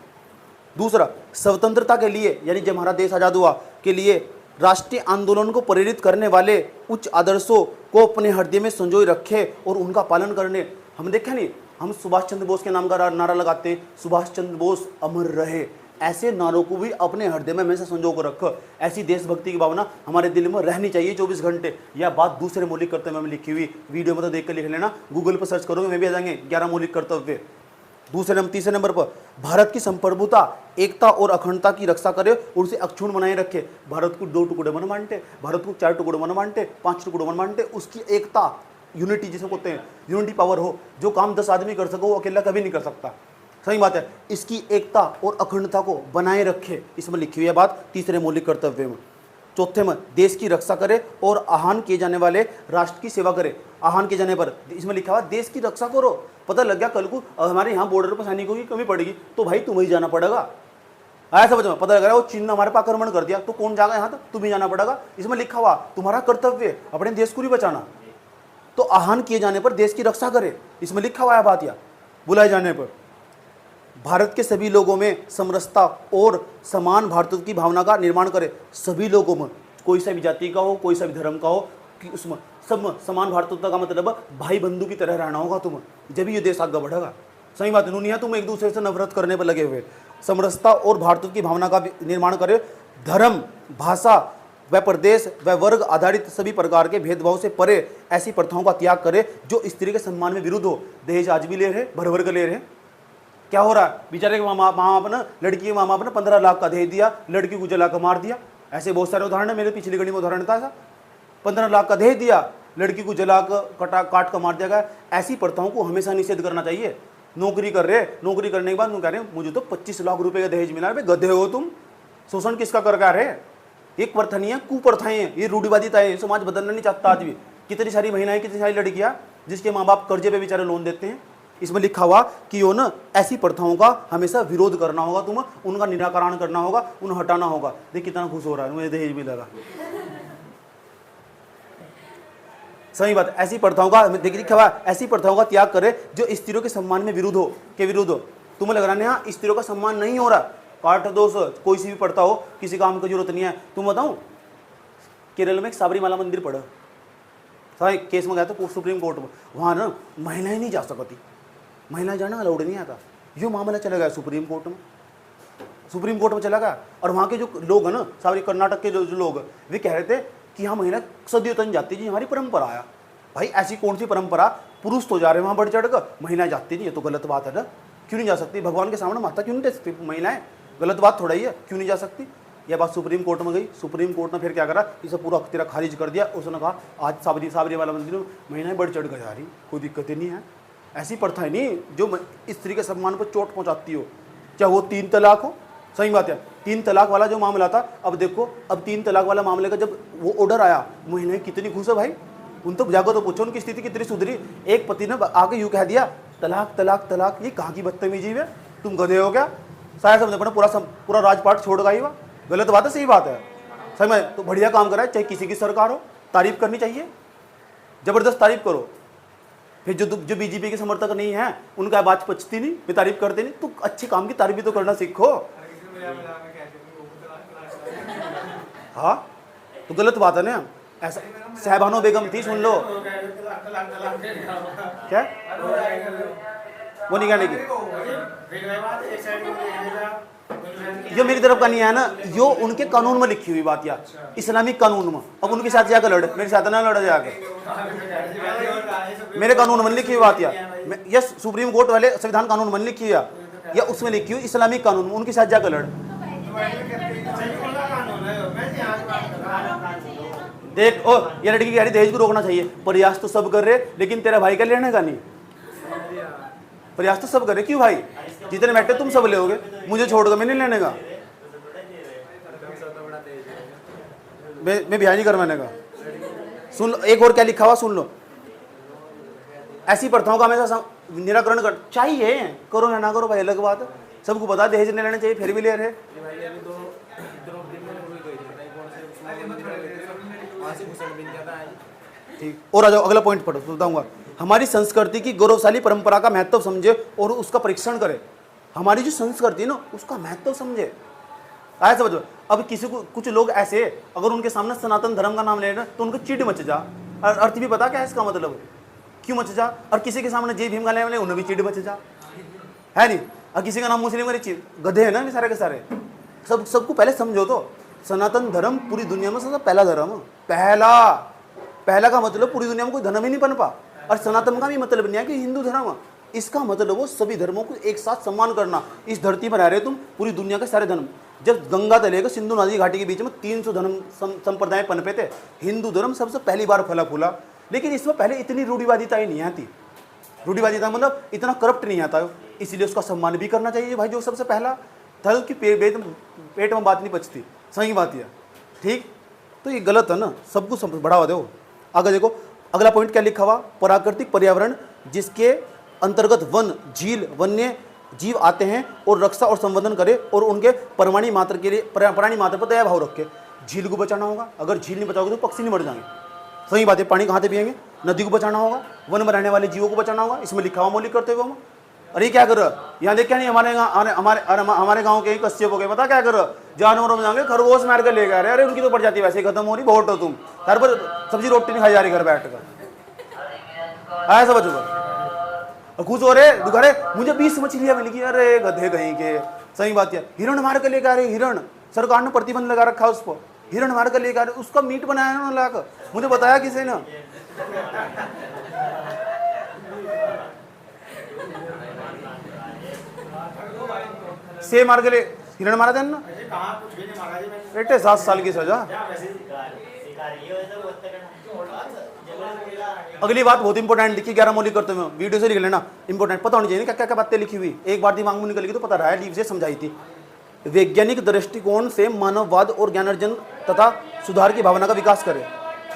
दूसरा, स्वतंत्रता के लिए, यानी जब हमारा देश आजाद हुआ के लिए राष्ट्रीय आंदोलन को प्रेरित करने वाले उच्च आदर्शों को अपने हृदय में संजोए रखे और उनका पालन करने। हम देखा नहीं, हम सुभाष चंद्र बोस के नाम का नारा लगाते हैं, सुभाष चंद्र बोस अमर रहे। ऐसे नारों को भी अपने हृदय में हमेशा संजो कर रखो। ऐसी देशभक्ति की भावना हमारे दिल में रहनी चाहिए 24 घंटे। यह बात दूसरे मौलिक कर्तव्य में लिखी हुई, वीडियो में तो देख कर लिख लेना, गूगल पर सर्च करोगे मैं भी आ जाएंगे 11 मौलिक कर्तव्य। तीसरे नंबर पर, भारत की संप्रभुता, एकता और अखंडता की रक्षा करे और उसे अक्षुण्ण बनाए रखे। भारत को 2 टुकड़े मन मानते, भारत को 4 टुकड़े मन मानते, 5 टुकड़े मन मानते, उसकी एकता, यूनिटी जिसे कहते हैं, यूनिटी पावर हो, जो काम 10 आदमी कर सको वो अकेला कभी नहीं कर सकता। सही बात है, इसकी एकता और अखंडता को बनाए रखे, इसमें लिखी हुई है बात तीसरे मौलिक कर्तव्य में। चौथे में, देश की रक्षा करे और आह्वान किए जाने वाले राष्ट्र की सेवा करे। आह्वान किए जाने पर इसमें लिखा हुआ देश की रक्षा करो। पता लग गया कल को हमारे यहाँ बॉर्डर पर सैनिकों की कमी पड़ेगी तो भाई तुम्हें ही जाना पड़ेगा, ऐसा समझो। पता लग रहा है वो चीन ने हमारे पर आक्रमण कर दिया तो कौन जाएगा यहाँ तक, तुम्हें जाना पड़ेगा। इसमें लिखा हुआ तुम्हारा कर्तव्य अपने देश को ही बचाना, तो आह्वान किए जाने पर देश की रक्षा करे, इसमें लिखा हुआ है बात। या बुलाए जाने पर भारत के सभी लोगों में समरसता और समान भारत की भावना का निर्माण करे। सभी लोगों में, कोई सा भी जाति का हो, कोई सा भी धर्म का हो, कि उसमें सब में समान भारतत्व का मतलब भाई बंधु की तरह रहना होगा तुम्हें, जब ये देश आगे बढ़ेगा। सही बात है, तुम एक दूसरे से नफरत करने पर लगे हुए। समरसता और भारतत्व की भावना का निर्माण करे। धर्म, भाषा व प्रदेश व वर्ग आधारित सभी प्रकार के भेदभाव से परे ऐसी प्रथाओं का त्याग करे जो स्त्री के सम्मान में विरुद्ध हो। दहेज आज भी ले रहे, भर भर के ले रहे। क्या हो रहा है, बेचारे के माँ बाप ने, लड़की के माँ बाप ने 15 लाख का दहेज दिया, लड़की को जला कर मार दिया। ऐसे बहुत सारे उदाहरण है, मेरे पिछली घड़ी में उदाहरण था ऐसा। 15 लाख का दहेज दिया, लड़की को जला कर काट कर मार दिया गया। ऐसी प्रथाओं को हमेशा निषेध करना चाहिए। नौकरी कर रहे, नौकरी करने के बाद तुम कह रहे मुझे तो 25 लाख रुपए का दहेज मिला है, गधे हो तुम। शोषण किसका कर रहे, एक प्रथा नहीं है, कुप्रथाएं हैं, ये रूढ़िवादिता है। समाज बदलना नहीं चाहता आज भी। कितनी सारी महिलाएं, कितनी सारी लड़कियां जिसके माँ बाप कर्जे पे बेचारे लोन देते हैं। इसमें लिखा हुआ कि यो ना ऐसी प्रथाओं का हमेशा विरोध करना होगा, तुम्हें उनका निराकरण करना होगा, उन्हें हटाना होगा। देख कितना खुश हो रहा है, मुझे दहेज मिलेगा। सही बात, ऐसी प्रथाओं का देखिए लिखा हुआ, ऐसी प्रथाओं का त्याग करे जो स्त्रियों के सम्मान में विरुद्ध हो, के विरुद्ध हो। तुम्हें लग रहा है हाँ स्त्रियों का सम्मान नहीं हो रहा, काट दो सर, कोई सी भी पढ़ता हो, किसी काम की जरूरत नहीं है। तुम बताऊं, केरल में एक साबरीमाला मंदिर पड़ा, सारा एक केस में गया था सुप्रीम कोर्ट में, वहाँ ना महिलाएं नहीं जा सकती, महिलाएं जाना अलाउड नहीं आता। यो मामला चला गया सुप्रीम कोर्ट में, सुप्रीम कोर्ट में चला गया। और वहाँ के जो लोग हैं ना, सारे कर्नाटक के जो लोग, वे कह रहे थे कि यहाँ महिला सदियों तक जाती जी, हमारी परंपरा है। भाई ऐसी कौन सी परंपरा, पुरुष तो जा रहे हैं वहाँ बढ़ चढ़ कर, महिलाएं जाती नहीं, ये तो गलत बात है ना। क्यों नहीं जा सकती, भगवान के सामने माता क्यों नहीं दे सकती महिलाएं, गलत बात थोड़ा ही है, क्यों नहीं जा सकती। यह बात सुप्रीम कोर्ट में गई, सुप्रीम कोर्ट ने फिर क्या करा, इसे पूरा तेरा खारिज कर दिया। उसने कहा आज साबरीमाला मंदिर में महिलाएं बढ़ चढ़ कर जा रही, कोई दिक्कत ही नहीं है। ऐसी प्रथा है नहीं जो स्त्री के सम्मान पर चोट पहुँचाती हो, चाहे वो 3 तलाक हो। सही बात है, 3 तलाक वाला जो मामला था, अब देखो अब 3 तलाक वाला मामले का जब वो ऑर्डर आया, महिलाएं कितनी खुश है भाई। उन तो जाकर तो पूछो उनकी स्थिति कितनी सुधरी। एक पति ने आके यूँ कह दिया तलाक तलाक तलाक, ये कहाँ की बदतमीजी है, तुम गधे हो क्या। शायद समझे पड़ा पूरा राजपाट छोड़ गई वह, गलत बात है सही बात है। सही में तो बढ़िया काम करा है, चाहे किसी की सरकार हो, तारीफ करनी चाहिए, जबरदस्त तारीफ करो। फिर जो बीजेपी के समर्थक नहीं है उनका बात पचती नहीं, वे तारीफ करते नहीं, तो अच्छे काम की तारीफ भी तो करना सीखो। हाँ तो गलत बात है ना, ऐसा साहबानो बेगम थी, सुन लो क्या वो नहीं कहने की, जो मेरी तरफ का नहीं है ना, यो उनके कानून में लिखी हुई बात, या इस्लामिक कानून में। अब उनके साथ जाकर लड़, मेरे साथ ना लड़ा जाकर, मेरे कानून में लिखी हुई बात, या सुप्रीम कोर्ट वाले संविधान कानून में लिखी है, या उसमें लिखी हुई इस्लामिक कानून में, उनके साथ जाकर लड़। देख ओ, ये लड़की कह रही दहेज को रोकना चाहिए, प्रयास तो सब कर रहे, लेकिन तेरा भाई क्या लेने का नहीं, प्रयास तो सब कर रहे। क्यों भाई, जितने बैठे तुम सब लेोगे, मुझे छोड़ कर मैं नहीं लेने का, मैं ब्याह नहीं करवाने का। सुन लो एक और क्या लिखा हुआ, सुन लो, ऐसी प्रथाओं का हमेशा निराकरण कर चाहिए, करो ना करो भाई अलग बात है, सबको पता दहेज नहीं लेना चाहिए, फिर भी ले रहे। ठीक, और आ जाओ अगला पॉइंट पढ़ो, बताऊंगा। हमारी संस्कृति की गौरवशाली परंपरा का महत्व समझे और उसका परीक्षण करे। हमारी जो संस्कृति है ना, उसका महत्व समझे। आया समझो, अब किसी को कुछ लोग ऐसे, अगर उनके सामने सनातन धर्म का नाम ले ना, तो उनको चिढ़ मच जा। अर्थ भी पता क्या है इसका मतलब, क्यों मच जा। और किसी के सामने जय भीम का नाम ले, उन्हें भी चिढ़ मच जा, है नहीं। और किसी का नाम मुस्लिम का, गधे है ना सारे के सारे। सबको पहले समझो तो, सनातन धर्म पूरी दुनिया में सबसे पहला धर्म, पहला का मतलब पूरी दुनिया में कोई धर्म ही नहीं पनपा। और सनातन का भी मतलब नहीं है कि हिंदू धर्म, इसका मतलब वो सभी धर्मों को एक साथ सम्मान करना। इस धरती पर रह रहे तुम, पूरी दुनिया के सारे धर्म। जब गंगा तले का सिंधु नदी घाटी के बीच में 300 धर्म संप्रदाय पनपे थे, हिंदू धर्म सबसे पहली बार फला फूला। लेकिन इसमें पहले इतनी रूढ़िवादिता ही नहीं आती, रूढ़िवादिता मतलब इतना करप्ट नहीं आता, इसलिए उसका सम्मान भी करना चाहिए भाई। जो सबसे पहला था उसकी पेट में बात नहीं पचती, सही बात है। ठीक, तो ये गलत है ना, सबको बढ़ावा दो। आगे देखो अगला पॉइंट क्या लिखा हुआ, प्राकृतिक पर्यावरण जिसके अंतर्गत वन, झील, वन्य जीव आते हैं और रक्षा और संवर्धन करे और उनके प्राणी मात्र पर दया भाव रखे। झील को बचाना होगा, अगर झील नहीं बचाओगे तो पक्षी नहीं मर जाएंगे, सही बात है। पानी कहाँ से पिएंगे, नदी को बचाना होगा, वन में रहने वाले जीवों को बचाना होगा, इसमें लिखा हुआ मौलिक करते हुए हम। अरे क्या कर यहाँ देख क्या नहीं, हमारे गाँव के कश्यप हो गए, पता क्या कर, जानवरों में जाएंगे खरगोश मार कर ले गए। अरे उनकी तो प्रजाति वैसे खत्म हो रही, बहुत हो तुम, घर पर सब्जी रोटी नहीं खाई जा रही घर बैठ कर, ऐसा बचो खुश हो रहे दुखा मुझे 20 मछलियां मिल गई। अरे गधे कहीं के, सही बात है। हिरण मार कर लेकर आ रहे, हिरण सरकार ने प्रतिबंध लगा रखा उस पर, हिरण मार कर लेकर आ रहे, उसका मीट बनाया ना लाकर, मुझे बताया किसी ने। से मार के ले, हिरण मारा था ना बेटे, 7 साल की सजा। अगली बात बहुत इंपॉर्टेंट लिखी, 11 मौलिक करते हुए वीडियो से लिख लेना, इंपॉर्टेंट पता होनी चाहिए क्या क्या बातें लिखी हुई, एक बार दिमाग में निकल गई तो पता रहा है, लीव से समझाई थी। वैज्ञानिक दृष्टिकोण से मानववाद और ज्ञानार्जन तथा सुधार की भावना का विकास करे।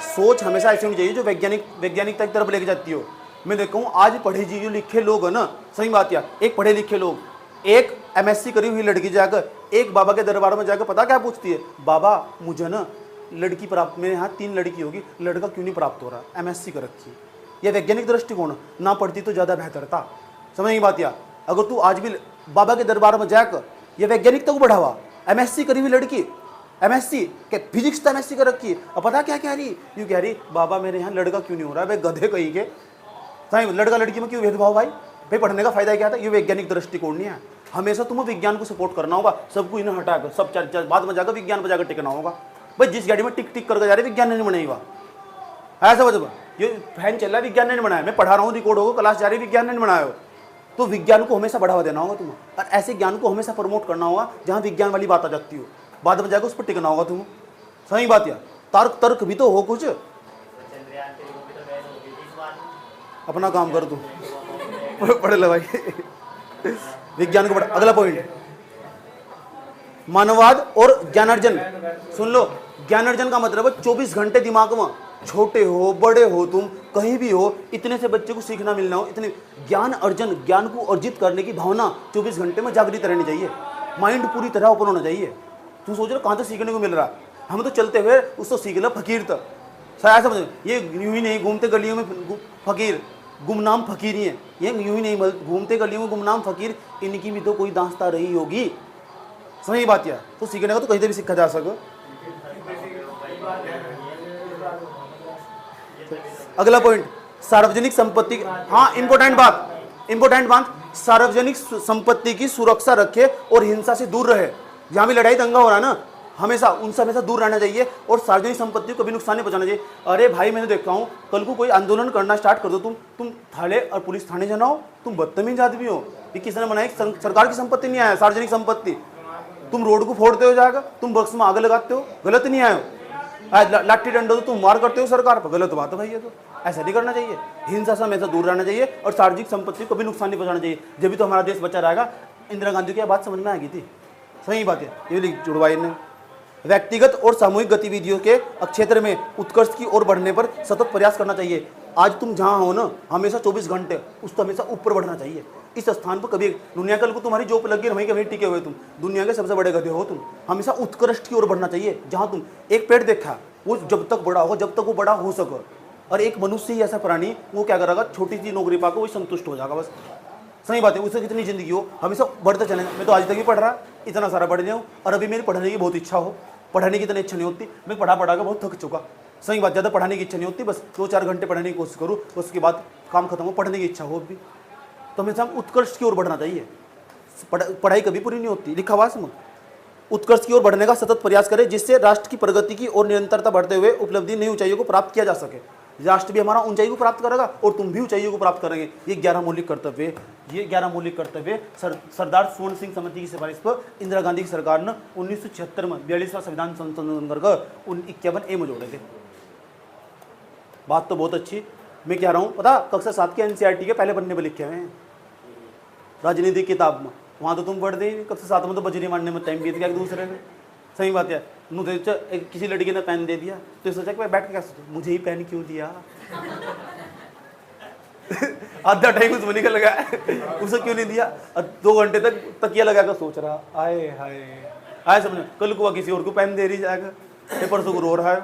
सोच हमेशा ऐसी होनी चाहिए जो वैज्ञानिकता की तरफ लेके जाती हो। मैं देखता हूँ आज पढ़े जो लिखे लोग है ना, सही बात है, एक पढ़े लिखे लोग, एक MSc करी हुई लड़की जाकर एक बाबा के दरबार में जाकर पता क्या पूछती है, बाबा मुझे ना लड़की प्राप्त, मेरे यहाँ 3 लड़की होगी, लड़का क्यों नहीं प्राप्त हो रहा, MSc कर रखी है। यह वैज्ञानिक दृष्टिकोण, ना पढ़ती तो ज़्यादा बेहतर था, समझ नहीं बात। या अगर तू आज भी बाबा के दरबार में जाकर ये वैज्ञानिकता को बढ़ावा। एमएससी करी हुई लड़की, एमएससी के फिजिक्स तो एमएससी कर रखी है, अब पता क्या कह रही, यूँ कह रही बाबा मेरे यहाँ लड़का क्यों नहीं हो रहा है, भाई गधे कहीं के सही, लड़का लड़की में क्यों भेदभाव भाई, भाई पढ़ने का फायदा क्या था, ये वैज्ञानिक दृष्टिकोण नहीं है। हमेशा तुम्हें विज्ञान को सपोर्ट करना होगा, सबको इन्हें हटाकर सब बाद में जाकर विज्ञान पर जाकर टिकना होगा। भाई जिस गाड़ी में टिक टिक करके जा रहे विज्ञान ने नहीं बनाएगा, ऐसा समझ, ये फैन चल रहा है विज्ञान ने नहीं बनाया, मैं पढ़ा रहा हूँ रिकॉर्ड होगा, क्लास जा रही विज्ञान ने नहीं बनाया हो। तो विज्ञान को हमेशा बढ़ावा देना होगा तुम्हें, और ऐसे ज्ञान को हमेशा प्रमोट करना होगा जहाँ विज्ञान वाली बात आ जाती हो, बाद में जाकर उस पर टिकना होगा तुम्हें। सही बात यार, तर्क तर्क भी तो हो कुछ, अपना काम कर तू पढ़ ले भाई विज्ञान को पढ़। अगला पॉइंट, मानववाद और ज्ञानार्जन। सुन लो, ज्ञानार्जन का मतलब है 24 घंटे दिमाग में, छोटे हो बड़े हो तुम कहीं भी हो, इतने से बच्चे को सीखना मिलना हो, इतने ज्ञान अर्जन, ज्ञान को अर्जित करने की भावना 24 घंटे में जागृत रहनी चाहिए, माइंड पूरी तरह ओपन होना चाहिए। तू सोच रहा कहाँ से सीखने को मिल रहा है, हम तो चलते हुए उसको सीख लो फकीर तक, शायद समझ, ये यूं ही नहीं घूमते गलियों में फकीर, गुमनाम फकीर ही है, ये यूं ही नहीं घूमते गलियों में गुमनाम फकीर, इनकी भी तो कोई दास्तां रही होगी। सही बात यार, तो सीखने का तो कहीं से भी सीखा जा सके। अगला पॉइंट, सार्वजनिक संपत्ति, हाँ इंपॉर्टेंट बात, सार्वजनिक संपत्ति की सुरक्षा रखे और हिंसा से दूर रहे। जहां भी लड़ाई दंगा हो रहा है ना, हमेशा उनसे हमेशा दूर रहना चाहिए और सार्वजनिक संपत्ति को कभी नुकसान नहीं पहुंचाना चाहिए। अरे भाई मैंने देखा हूँ, कल को कोई आंदोलन करना स्टार्ट कर दो, तुम थाने और पुलिस थाने जाओ, तुम बदतमीज आदमी हो। ये किसने बनाई, सरकार की संपत्ति नहीं आया, सार्वजनिक संपत्ति। तुम रोड को फोड़ते हो जाकर, तुम बक्स में आग लगाते हो, गलत नहीं आए हो, लाठी डंडो तो तुम मार करते हो सरकार पर, गलत बात है भाई। ये तो ऐसा नहीं करना चाहिए, हिंसा से हमेशा दूर रहना चाहिए और सार्वजनिक संपत्ति को भी नुकसान नहीं पहुंचाना चाहिए, जब भी तो हमारा देश बचा रहेगा। इंदिरा गांधी की बात समझ में आ गई थी, सही बात है, ये जुड़वाई ने। व्यक्तिगत और सामूहिक गतिविधियों के क्षेत्र में उत्कर्ष की ओर बढ़ने पर सतत प्रयास करना चाहिए। आज तुम जहाँ हो ना, हमेशा 24 घंटे उस तो हमेशा ऊपर बढ़ना चाहिए। इस स्थान पर कभी दुनिया कल को तुम्हारी जॉब लगी वहीं के वहीं टिके हुए, तुम दुनिया के सबसे बड़े गधे हो, तुम हमेशा उत्कृष्ट की ओर बढ़ना चाहिए। जहाँ तुम एक पेड़ देखा, वो जब तक बड़ा हो, जब तक वो बड़ा हो सके, और एक मनुष्य ही ऐसा प्राणी, वो क्या करेगा, छोटी सी नौकरी पाकर वो संतुष्ट हो जाएगा बस। सही बात है, उससे कितनी जिंदगी हो, हमेशा बढ़ते चले। मैं तो आज तक ही पढ़ रहा, इतना सारा पढ़ लिया हूँ, और अभी मेरी पढ़ने की बहुत इच्छा हो, पढ़ने की इतनी इच्छा नहीं होती, मैं पढ़ा के बहुत थक चुका। सही बात, ज़्यादा पढ़ाने की इच्छा नहीं होती, बस 2-4 घंटे पढ़ने की कोशिश करूँ, उसके बाद काम खत्म हो, पढ़ने की इच्छा हो भी। तो हमेशा उत्कर्ष की ओर बढ़ना चाहिए, पढ़ाई कभी पूरी नहीं होती, लिखा हुआ समझ। उत्कर्ष की ओर बढ़ने का सतत प्रयास करें, जिससे राष्ट्र की प्रगति की और निरंतरता बढ़ते हुए उपलब्धि नई ऊंचाइयों को प्राप्त किया जा सके। राष्ट्र भी हमारा ऊंचाई को प्राप्त करेगा और तुम भी ऊंचाइयों को प्राप्त करेंगे। ये 11 मौलिक कर्तव्य सरदार स्वर्ण सिंह समिति की सिफारिश पर इंदिरा गांधी की सरकार ने 1976 में 42वां संविधान संशोधन कर 51A में जोड़े थे। बात तो बहुत अच्छी, मैं कह रहा हूँ, पता कक्षा 7 के NCERT के पहले पन्ने पर लिखे हुए हैं, राजनीति किताब में। वहाँ तो तुम पढ़ दे, कक्षा 7 में तो बजरी मारने में टाइम बीत गया एक दूसरे में। सही बात है, किसी लड़की ने पेन दे दिया तो सोचा कि बैठ के क्या सोचा, मुझे ही पेन क्यों दिया आधा टाइम उसमें निकल गया उसे क्यों नहीं दिया, 2 घंटे तक तकिया लगा कर सोच रहा, आए हाय समझ, कल को किसी और को पेन दे रही जाएगा, परसों को रो रहा है।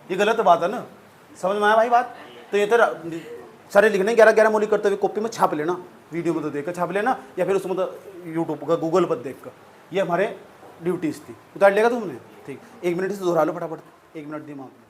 ये गलत बात है ना, समझ में आया भाई बात। तो ये तो सारे लिखने 11 मौलिक कर्तव्य कॉपी में छाप लेना, वीडियो में तो देख कर छाप लेना, या फिर उसमें तो यूट्यूब का गूगल पर देख कर, ये हमारे ड्यूटीज थी। उतार लेगा तुमने, ठीक। 1 मिनट से दोहरा लो फटाफट, 1 मिनट दिमाग में।